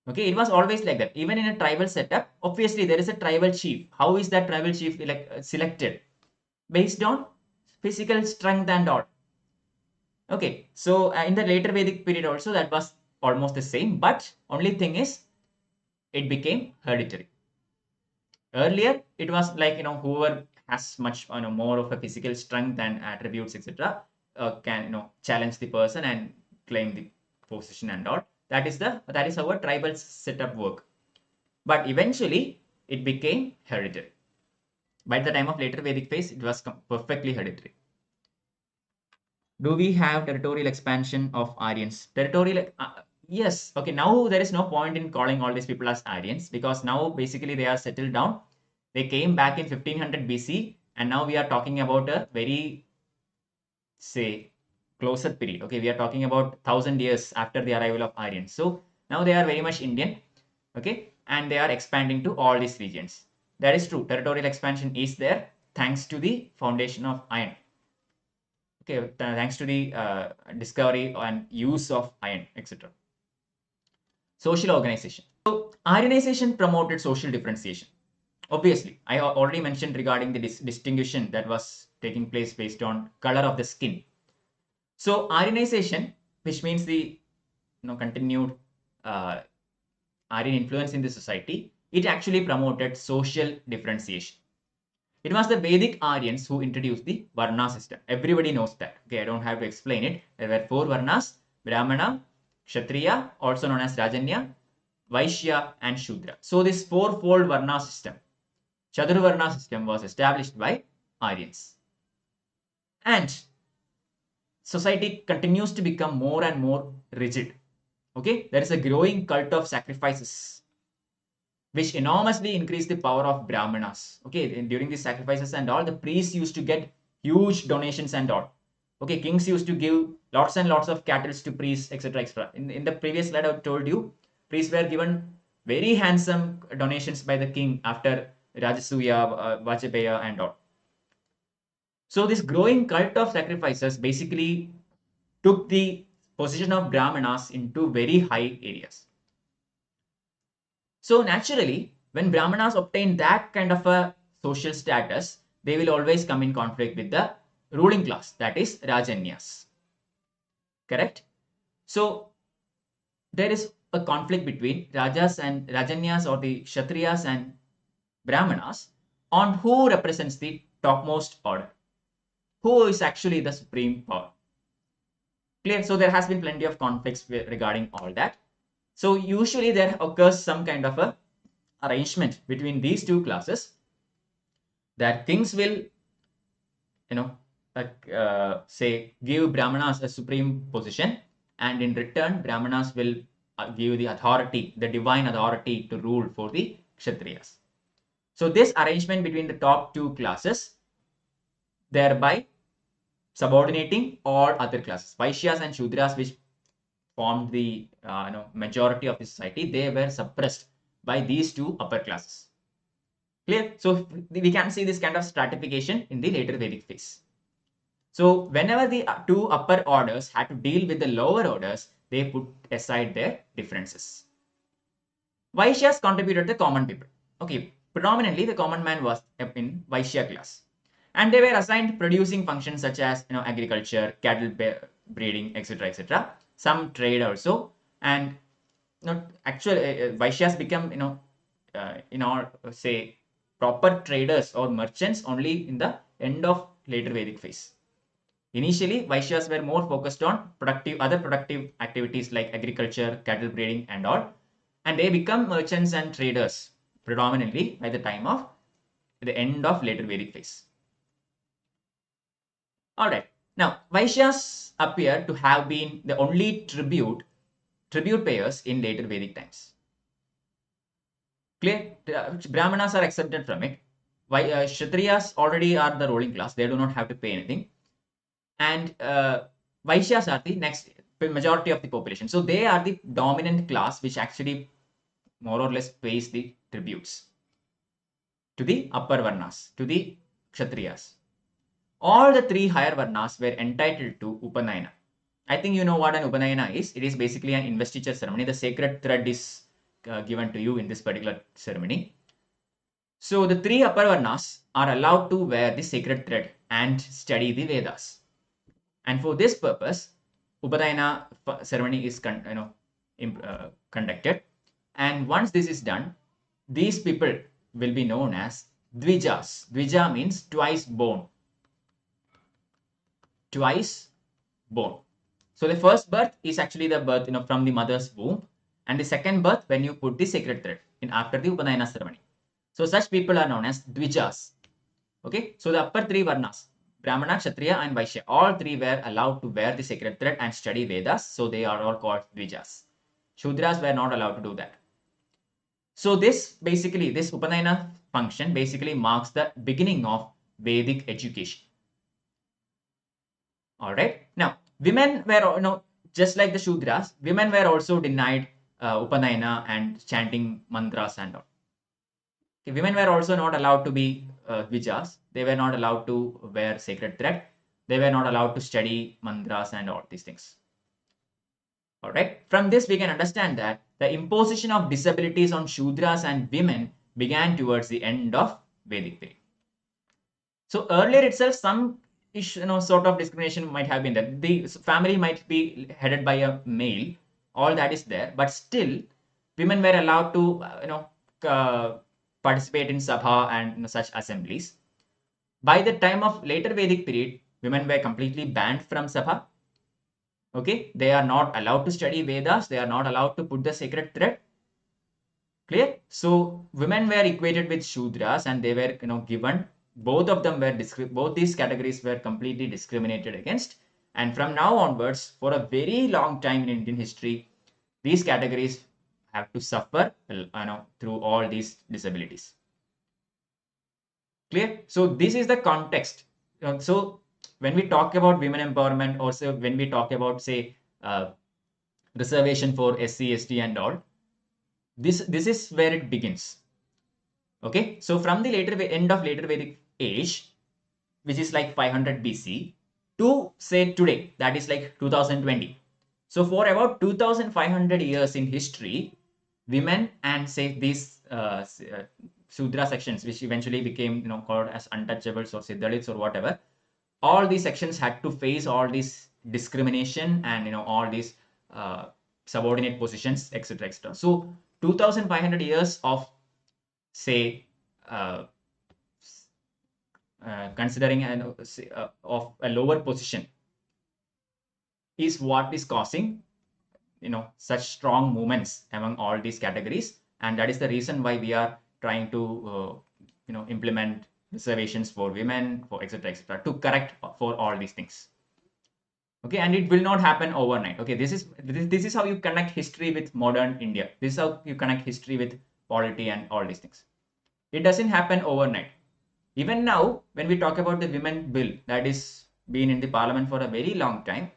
Okay, it was always like that. Even in a tribal setup, obviously there is a tribal chief. How is that tribal chief selected? Based on physical strength and all. Okay, so in the later Vedic period also that was almost the same, but only thing is it became hereditary. Earlier it was like whoever has much more of a physical strength and attributes etc. Can challenge the person and claim the position and all. That is how a tribal setup work. But eventually it became hereditary. By the time of later Vedic phase, it was perfectly hereditary. Do we have territorial expansion of Aryans? Territorial, yes. Okay, now there is no point in calling all these people as Aryans, because now basically they are settled down. They came back in 1500 BC, and now we are talking about a very, say, closer period. Okay, we are talking about 1000 years after the arrival of Aryans. So now they are very much Indian. Okay, and they are expanding to all these regions. That is true. Territorial expansion is there thanks to the foundation of iron. Okay, thanks to the discovery and use of iron, etc. Social organization. So, Aryanization promoted social differentiation. Obviously, I already mentioned regarding the distinction that was taking place based on color of the skin. So, Aryanization, which means the continued Aryan influence in the society, it actually promoted social differentiation. It was the Vedic Aryans who introduced the Varna system. Everybody knows that. Okay, I don't have to explain it. There were 4 Varnas: Brahmana, Kshatriya, also known as Rajanya, Vaishya, and Shudra. So this 4-fold Varna system, Chaturvarna system, was established by Aryans. And society continues to become more and more rigid. Okay, there is a growing cult of sacrifices, which enormously increased the power of Brahmanas. Okay, during these sacrifices and all, the priests used to get huge donations and all. Okay, kings used to give lots and lots of cattle to priests, etc. etc. In the previous slide, I told you Priests were given very handsome donations by the king after Rajasuya, Vajpaya and all. So this growing cult of sacrifices basically took the position of Brahmanas into very high areas. So naturally, when Brahmanas obtain that kind of a social status, they will always come in conflict with the ruling class, that is Rajanyas. Correct? So there is a conflict between Rajas and Rajanyas, or the Kshatriyas and Brahmanas, on who represents the topmost order, who is actually the supreme power. Clear? So there has been plenty of conflicts regarding all that. So usually there occurs some kind of a arrangement between these two classes, that kings will, say, give Brahmanas a supreme position, and in return Brahmanas will give the authority, the divine authority to rule for the Kshatriyas. So this arrangement between the top two classes, thereby subordinating all other classes. Vaishyas and Shudras, which formed the majority of the society, they were suppressed by these two upper classes. Clear? So we can see this kind of stratification in the later Vedic phase. So whenever the two upper orders had to deal with the lower orders, they put aside their differences. Vaishyas contributed the common people. Okay, predominantly the common man was in Vaishya class, and they were assigned producing functions such as agriculture, cattle breeding, etc., etc. Some trade also, and actually Vaishyas become say proper traders or merchants only in the end of later Vedic phase. Initially, Vaishyas were more focused on other productive activities like agriculture, cattle breeding and all, and they become merchants and traders predominantly by the time of the end of later Vedic phase. Alright, now Vaishyas appear to have been the only tribute payers in later Vedic times. Clear? Brahmanas are exempted from it. Kshatriyas already are the ruling class, they do not have to pay anything. And Vaishyas are the next majority of the population. So they are the dominant class which actually more or less pays the tributes to the upper varnas, to the Kshatriyas. All the three higher varnas were entitled to Upanayana. I think you know what an Upanayana is. It is basically an investiture ceremony. The sacred thread is given to you in this particular ceremony. So the three upper varnas are allowed to wear the sacred thread and study the Vedas. And for this purpose, Upadayana ceremony is conducted. And once this is done, these people will be known as Dvijas. Dvija means twice born. Twice born. So the first birth is actually the birth from the mother's womb, and the second birth when you put the sacred thread in after the Upadayana ceremony. So such people are known as Dvijas. Okay, so the upper three varnas, Brahmana, Kshatriya and Vaishya, all three were allowed to wear the sacred thread and study Vedas, so they are all called Dvijas. Shudras were not allowed to do that. So this Upanayana function basically marks the beginning of Vedic education. Alright, now women were, just like the Shudras, women were also denied Upanayana and chanting mantras and all. Okay, women were also not allowed to be Dvijas. They were not allowed to wear sacred thread. They were not allowed to study mantras and all these things. Alright, from this we can understand that the imposition of disabilities on Shudras and women began towards the end of Vedic period. So earlier itself, some sort of discrimination might have been there. The family might be headed by a male, all that is there, but still women were allowed to participate in sabha and such assemblies. By the time of later Vedic period, women were completely banned from sabha. Okay, they are not allowed to study Vedas, they are not allowed to put the sacred thread. Clear? So women were equated with Shudras, and they were given, both of them were both these categories were completely discriminated against. And from now onwards, for a very long time in Indian history, these categories have to suffer through all these disabilities. Clear? So this is the context. So when we talk about women empowerment, also when we talk about, say, reservation for SC, ST and all, This is where it begins. Okay, so from the end of later Vedic age, which is like 500 BC, to say today, that is like 2020. So for about 2500 years in history, women and say these Sudra sections, which eventually became called as untouchables or say Dalits or whatever, all these sections had to face all this discrimination and all these subordinate positions, etc., etc. So 2500 years of say uh, considering of a lower position is what is causing such strong movements among all these categories, and that is the reason why we are trying to implement reservations for women, for etc., etc., to correct for all these things. Okay, and it will not happen overnight. Okay, this is how you connect history with modern India. This is how you connect history with polity and all these things. It doesn't happen overnight. Even now, when we talk about the women bill that is been in the parliament for a very long time,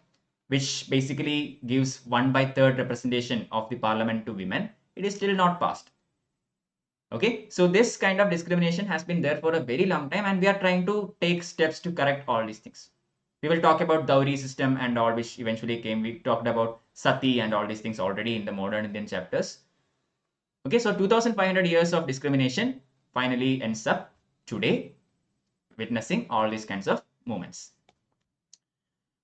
which basically gives 1/3 representation of the parliament to women, it is still not passed. Okay, so this kind of discrimination has been there for a very long time, and we are trying to take steps to correct all these things. We will talk about dowry system and all, which eventually came. We talked about sati and all these things already in the modern Indian chapters. Okay, so 2500 years of discrimination finally ends up today, witnessing all these kinds of movements.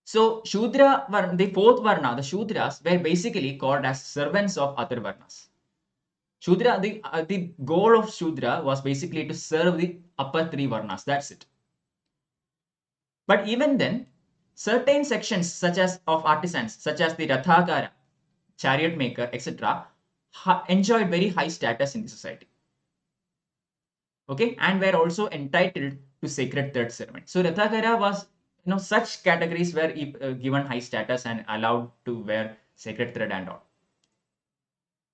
So Shudra, the fourth Varna, the Shudras were basically called as servants of other Varnas. Shudra, the goal of Shudra was basically to serve the upper three Varnas. That's it. But even then, certain sections such as of artisans, such as the Rathakara, chariot maker, etc., enjoyed very high status in the society. Okay, and were also entitled to sacred thread ceremony. So Rathakara was, such categories were given high status and allowed to wear sacred thread and all.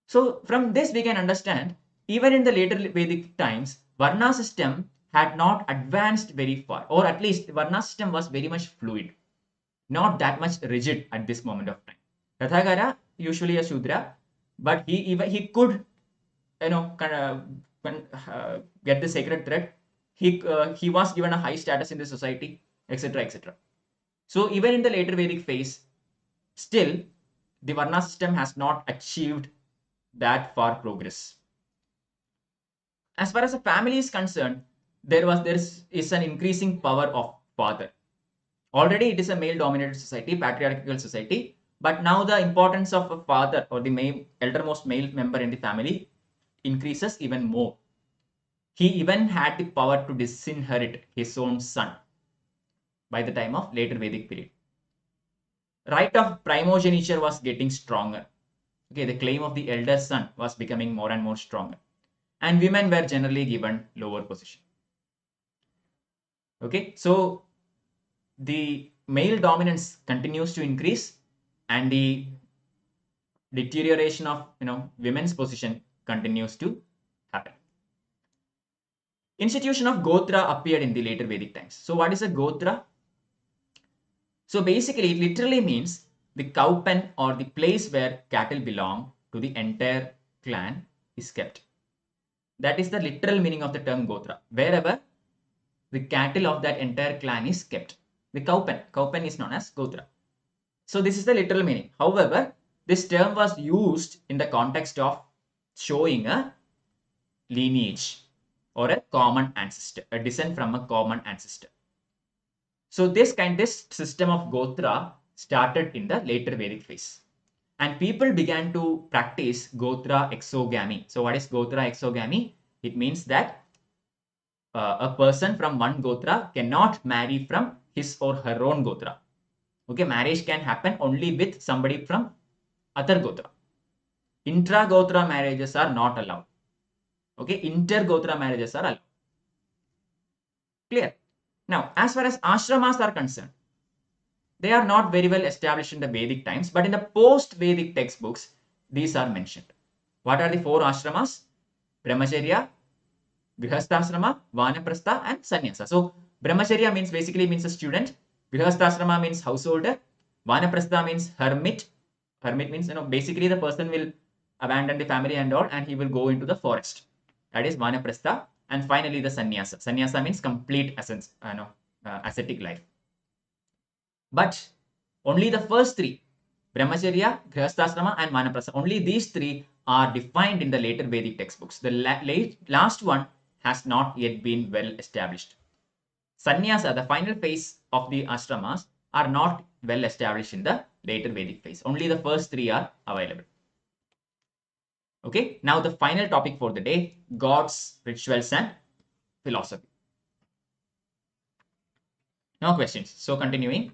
So from this we can understand, even in the later Vedic times, Varna system had not advanced very far, or at least Varna system was very much fluid, not that much rigid at this moment of time. Rathakara, usually a Shudra, but he could, get the sacred thread. He was given a high status in the society, etc., etc. So even in the later Vedic phase, still the Varna system has not achieved that far progress. As far as a family is concerned, there is an increasing power of father. Already it is a male-dominated society, patriarchal society, but now the importance of a father or the eldermost male member in the family increases even more. He even had the power to disinherit his own son by the time of later Vedic period. Right of primogeniture was getting stronger. Okay, the claim of the elder son was becoming more and more stronger, and women were generally given lower position. Okay, so the male dominance continues to increase, and the deterioration of women's position continues to happen. Institution of Gotra appeared in the later Vedic times. So what is a Gotra? So basically, it literally means the cow pen or the place where cattle belong to the entire clan is kept. That is the literal meaning of the term Gotra. Wherever the cattle of that entire clan is kept. The cow pen is known as Gotra. So this is the literal meaning. However, this term was used in the context of showing a lineage or a common ancestor, a descent from a common ancestor. So this system of Gotra started in the later Vedic phase, and people began to practice Gotra exogamy. So what is Gotra exogamy? It means that a person from one Gotra cannot marry from his or her own Gotra. Okay, marriage can happen only with somebody from other Gotra. Intra-Gotra marriages are not allowed. Okay, inter-Gotra marriages are allowed. Clear? Now, as far as ashramas are concerned, they are not very well established in the Vedic times, but in the post-Vedic textbooks, these are mentioned. What are the four ashramas? Brahmacharya, Grihasthasrama, Vanaprastha, and Sannyasa. So, Brahmacharya basically means a student. Grihasthasrama means householder. Vanaprastha means hermit. Hermit means, basically the person will abandon the family and all, and he will go into the forest. That is vanaprastha. And finally, the sannyasa. Sannyasa means complete essence, ascetic life. But only the first three, brahmacharya, grihasthasrama, and vanaprastha, only these three are defined in the later Vedic textbooks. The last one has not yet been well established. Sannyasa, the final phase of the ashramas, are not well established in the later Vedic phase. Only the first three are available. Okay, now the final topic for the day, gods, rituals, and philosophy. No questions. So continuing.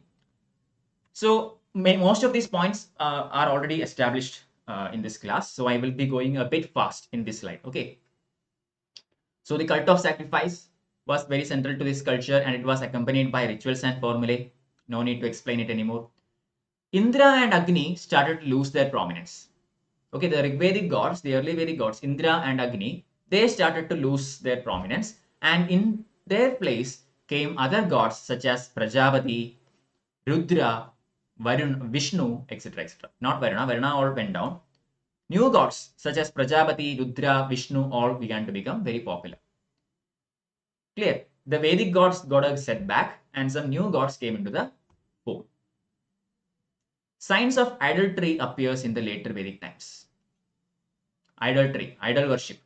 So most of these points are already established in this class. So I will be going a bit fast in this slide. Okay. So the cult of sacrifice was very central to this culture, and it was accompanied by rituals and formulae. No need to explain it anymore. Indra and Agni started to lose their prominence. Okay, the Rigvedic gods, the early Vedic gods, Indra and Agni, they started to lose their prominence, and in their place came other gods such as Prajapati, Rudra, Varun, Vishnu, etc. etc. Not Varuna, Varuna all went down. New gods such as Prajapati, Rudra, Vishnu all began to become very popular. Clear? The Vedic gods got a setback and some new gods came into the fold. Signs of idolatry appears in the later Vedic times. Idolatry, idol worship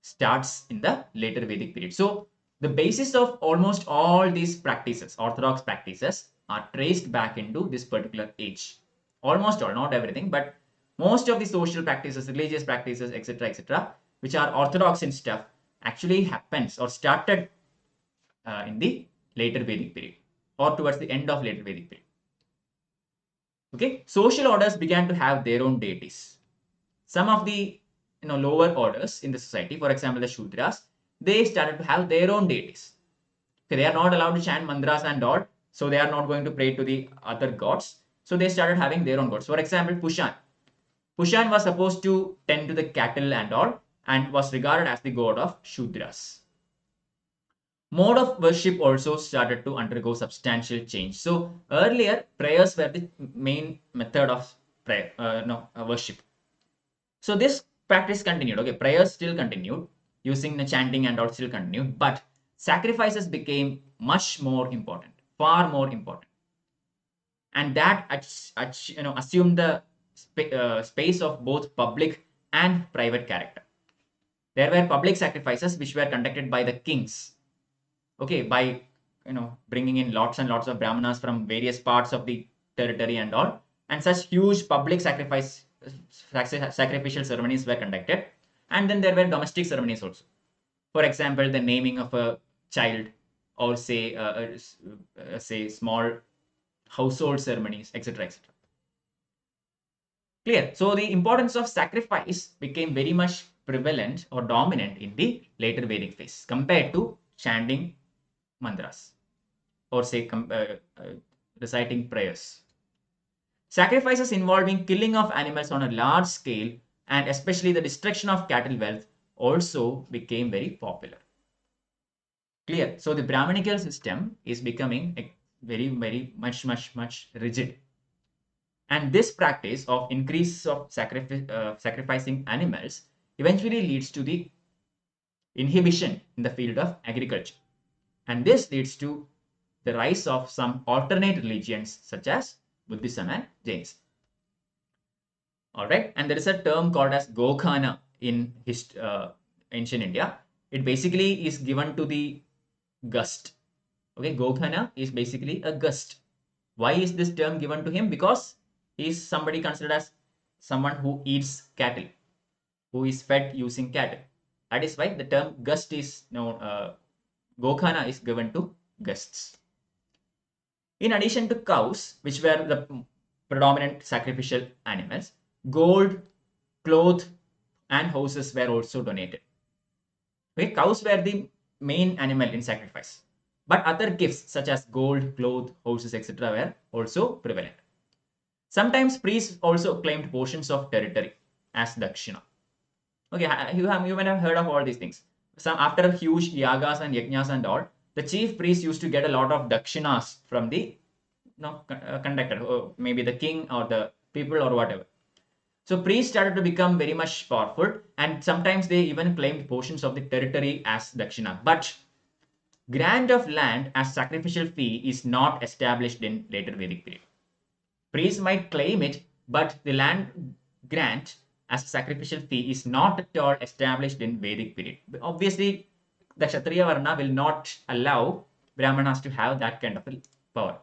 starts in the later Vedic period. So the basis of almost all these practices, orthodox practices, are traced back into this particular age. Almost all, not everything, but most of the social practices, religious practices, etc., which are orthodox in stuff, actually happens or started in the later Vedic period or towards the end of later Vedic period. Okay, social orders began to have their own deities. Some of the lower orders in the society, for example, the Shudras, they started to have their own deities. Okay, they are not allowed to chant mantras and all, so they are not going to pray to the other gods. So they started having their own gods. For example, Pushan. Pushan was supposed to tend to the cattle and all, and was regarded as the god of Shudras. Mode of worship also started to undergo substantial change. So earlier, prayers were the main method of prayer, worship. So this practice continued. Okay, prayers still continued, using the chanting and all still continued, but sacrifices became much more important, far more important, and that assumed the space of both public and private character. There were public sacrifices which were conducted by the kings. Okay, by bringing in lots and lots of brahmanas from various parts of the territory and all, and such huge public sacrificial ceremonies were conducted. And then there were domestic ceremonies also. For example, the naming of a child, or say small household ceremonies, etc., etc. Clear? So the importance of sacrifice became very much prevalent or dominant in the later Vedic phase compared to chanting mantras or say reciting prayers. Sacrifices involving killing of animals on a large scale and especially the destruction of cattle wealth also became very popular. Clear? So the Brahmanical system is becoming very, very much rigid. And this practice of increase of sacrificing animals eventually leads to the inhibition in the field of agriculture. And this leads to the rise of some alternate religions such as Buddhism and Jainism. Alright, and there is a term called as Gokhana in ancient India. It basically is given to the gust. Okay, Gokhana is basically a gust. Why is this term given to him? Because he is somebody considered as someone who eats cattle, who is fed using cattle. That is why the term gust is Gokhana is given to gusts. In addition to cows, which were the predominant sacrificial animals, gold, cloth, and horses were also donated. Okay, cows were the main animal in sacrifice, but other gifts such as gold, cloth, horses, etc. were also prevalent. Sometimes priests also claimed portions of territory as dakshina. Okay, you might have heard of all these things. After huge yagas and yajnas and all, the chief priest used to get a lot of dakshinas from the conductor, or maybe the king or the people or whatever. So priests started to become very much powerful, and sometimes they even claimed portions of the territory as dakshina. But grant of land as sacrificial fee is not established in later Vedic period. Priests might claim it, but the land grant as a sacrificial fee is not at all established in Vedic period. Obviously, the Kshatriya Varna will not allow Brahmanas to have that kind of a power.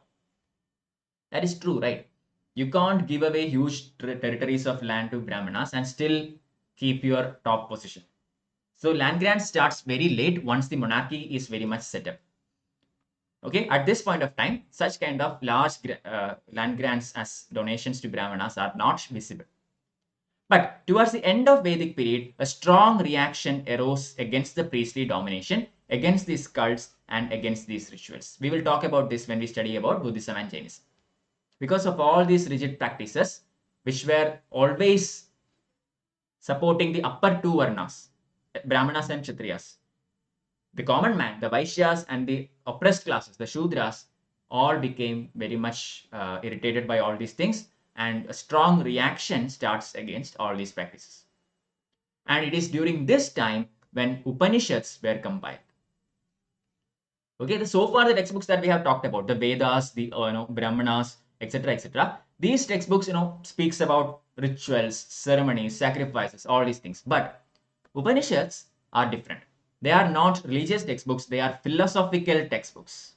That is true, right? You can't give away huge territories of land to Brahmanas and still keep your top position. So land grant starts very late once the monarchy is very much set up. Okay, at this point of time, such kind of large land grants as donations to Brahmanas are not visible. But towards the end of Vedic period, a strong reaction arose against the priestly domination, against these cults and against these rituals. We will talk about this when we study about Buddhism and Jainism. Because of all these rigid practices, which were always supporting the upper two varnas, Brahmanas and Kshatriyas, the common man, the Vaishyas and the oppressed classes, the Shudras, all became very much irritated by all these things, and a strong reaction starts against all these practices. And it is during this time when Upanishads were compiled. Okay, so far the textbooks that we have talked about, the Vedas, the Brahmanas, etc., etc., these textbooks speaks about rituals, ceremonies, sacrifices, all these things. But Upanishads are different. They are not religious textbooks, they are philosophical textbooks.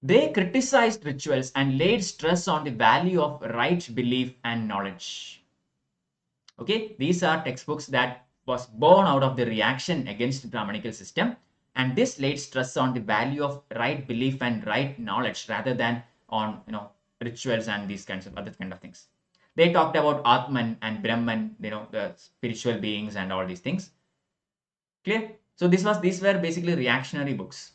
They criticized rituals and laid stress on the value of right belief and knowledge. Okay, these are textbooks that was born out of the reaction against the Brahmanical system, and this laid stress on the value of right belief and right knowledge rather than on rituals and these kinds of other kind of things. They talked about Atman and Brahman, the spiritual beings and all these things. Clear? So these were basically reactionary books.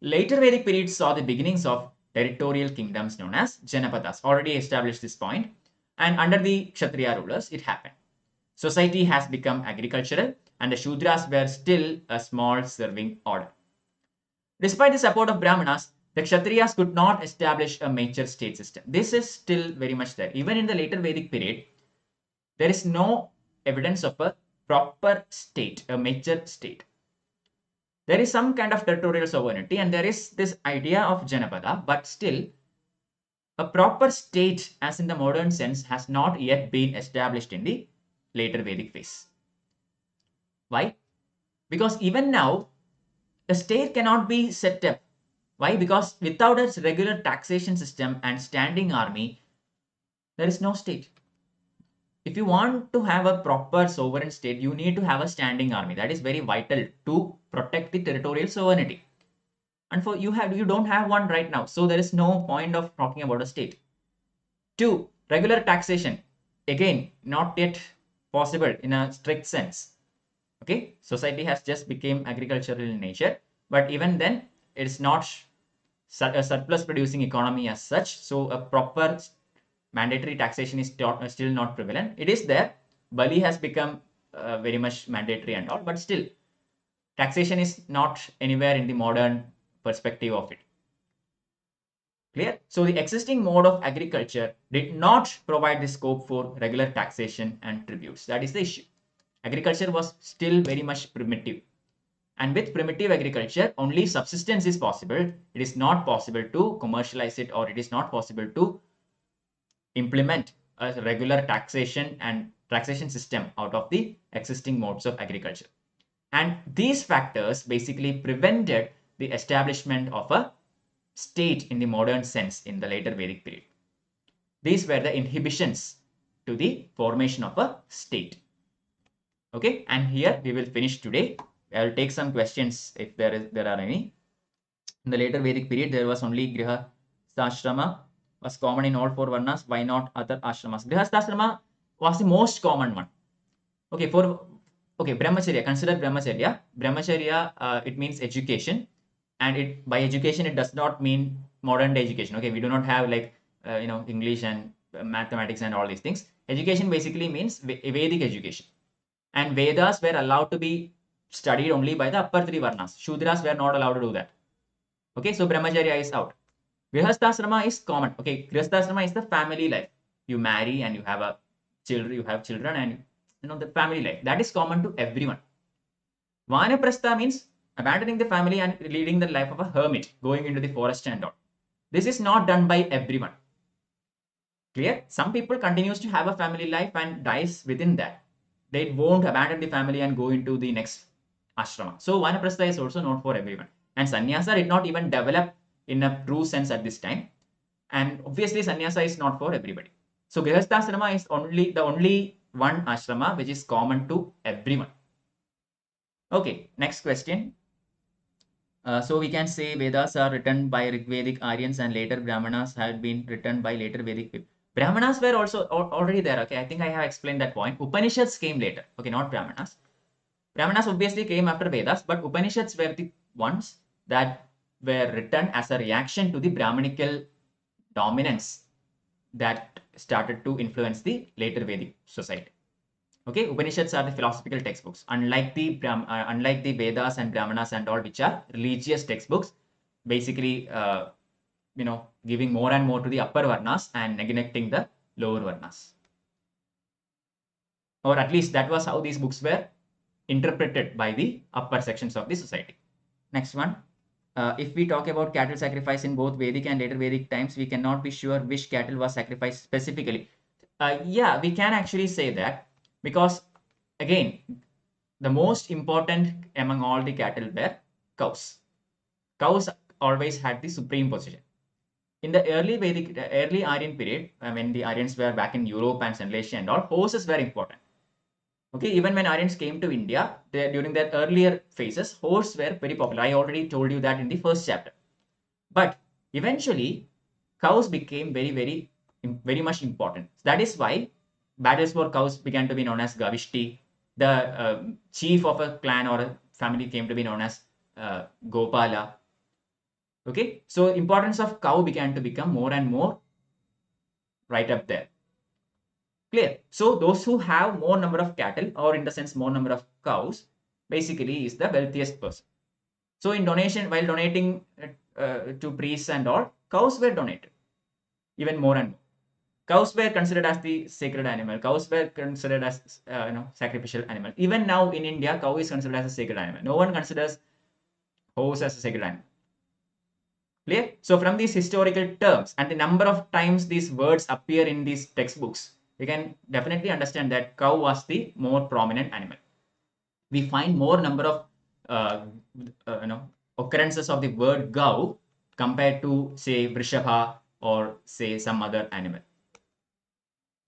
Later Vedic period saw the beginnings of territorial kingdoms known as Janapadas. Already established this point. And under the Kshatriya rulers, it happened. Society has become agricultural and the Shudras were still a small serving order. Despite the support of Brahmanas, the Kshatriyas could not establish a mature state system. This is still very much there. Even in the later Vedic period, there is no evidence of a proper state, a mature state. There is some kind of territorial sovereignty and there is this idea of Janapada, but still a proper state as in the modern sense has not yet been established in the later Vedic phase. Why? Because even now, a state cannot be set up. Why? Because without its regular taxation system and standing army, there is no state. If you want to have a proper sovereign state, you need to have a standing army. That is very vital to protect the territorial sovereignty. And for you don't have one right now. So there is no point of talking about a state. 2, regular taxation. Again, not yet possible in a strict sense. Okay, society has just become agricultural in nature, but even then it's not a surplus producing economy as such. So a proper mandatory taxation is still not prevalent. It is there. Bali has become very much mandatory and all, but still taxation is not anywhere in the modern perspective of it. Clear? So the existing mode of agriculture did not provide the scope for regular taxation and tributes. That is the issue. Agriculture was still very much primitive. And with primitive agriculture, only subsistence is possible. It is not possible to commercialize it, or it is not possible to implement a regular taxation and taxation system out of the existing modes of agriculture. And these factors basically prevented the establishment of a state in the modern sense in the later Vedic period. These were the inhibitions to the formation of a state. Okay, and here we will finish today. I will take some questions if there are any. In the later Vedic period, there was only Grihasthashrama was common in all 4 varnas. Why not other ashramas? Grihasthashrama was the most common one. Okay, Brahmacharya. Consider Brahmacharya. Brahmacharya, it means education, and by education it does not mean modern day education. Okay, we do not have like English and mathematics and all these things. Education basically means Vedic education, and Vedas were allowed to be studied only by the upper 3 varnas. Shudras were not allowed to do that. Okay, so Brahmacharya is out. Grihasthasrama is common. Okay, Grihasthasrama is the family life. you marry and you have children and the family life. That is common to everyone. Vanaprastha means abandoning the family and leading the life of a hermit, going into the forest and all. This is not done by everyone. Clear? Some people continues to have a family life and dies within that. They won't abandon the family and go into the next ashrama. So Vanaprastha is also not for everyone. And sannyasa did not even develop in a true sense at this time. And obviously sannyasa is not for everybody. So Grihasthasrama is the only one ashrama which is common to everyone. Okay, next question. So we can say Vedas are written by Rigvedic Aryans and later Brahmanas had been written by later Vedic people. Brahmanas were also already there. Okay, I think I have explained that point. Upanishads came later. Okay, not Brahmanas. Brahmanas obviously came after Vedas, but Upanishads were the ones that were written as a reaction to the Brahmanical dominance that started to influence the later Vedic society. Okay, Upanishads are the philosophical textbooks, unlike the Vedas and Brahmanas and all, which are religious textbooks, basically, giving more and more to the upper varnas and neglecting the lower varnas. Or at least that was how these books were interpreted by the upper sections of the society. Next one. If we talk about cattle sacrifice in both Vedic and later Vedic times, we cannot be sure which cattle was sacrificed specifically. Yeah, we can actually say that, because again, the most important among all the cattle were cows. Cows always had the supreme position. In the early Aryan period, when the Aryans were back in Europe and Central Asia and all, horses were important. Okay, even when Aryans came to India, during their earlier phases, horses were very popular. I already told you that in the first chapter. But eventually, cows became very much important. That is why battles for cows began to be known as Gavishti. The chief of a clan or a family came to be known as Gopala. Okay, so importance of cow began to become more and more right up there. Clear? So those who have more number of cattle, or in the sense more number of cows, basically is the wealthiest person. So in donation, while donating to priests and all, cows were donated even more and more. Cows were considered as the sacred animal. Cows were considered as sacrificial animal. Even now in India, cow is considered as a sacred animal. No one considers horse as a sacred animal. Clear? So from these historical terms and the number of times these words appear in these textbooks, we can definitely understand that cow was the more prominent animal. We find more number of occurrences of the word cow compared to, say, Vrishabha or say some other animal.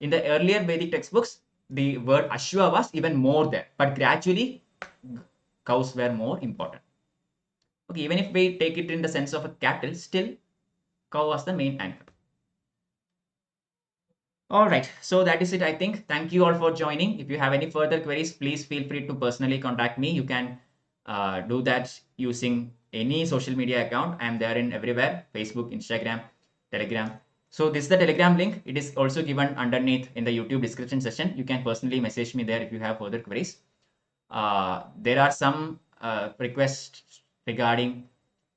In the earlier Vedic textbooks, the word Ashwa was even more there, but gradually cows were more important. Okay, even if we take it in the sense of a cattle, still cow was the main animal. All right, so that is it, I think. Thank you all for joining. If you have any further queries, please feel free to personally contact me. You can do that using any social media account. I am there in everywhere: Facebook, Instagram, Telegram. So this is the Telegram link. It is also given underneath in the YouTube description section. You can personally message me there if you have further queries. There are some requests regarding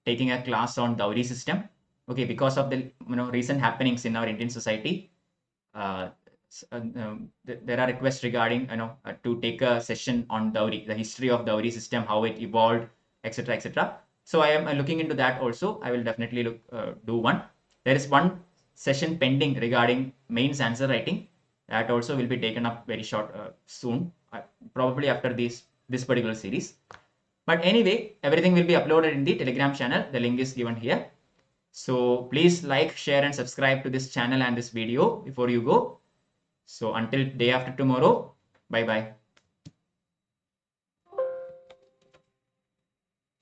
taking a class on dowry system. Okay, because of the recent happenings in our Indian society, there are requests regarding to take a session on dowry, the history of dowry system, how it evolved, etc., etc. So I am looking into that also. I will definitely do one. There is one session pending regarding mains answer writing. That also will be taken up very short soon, probably after this particular series. But anyway, everything will be uploaded in the Telegram channel. The link is given here. So please like, share and subscribe to this channel and this video before you go. So until day after tomorrow, bye bye.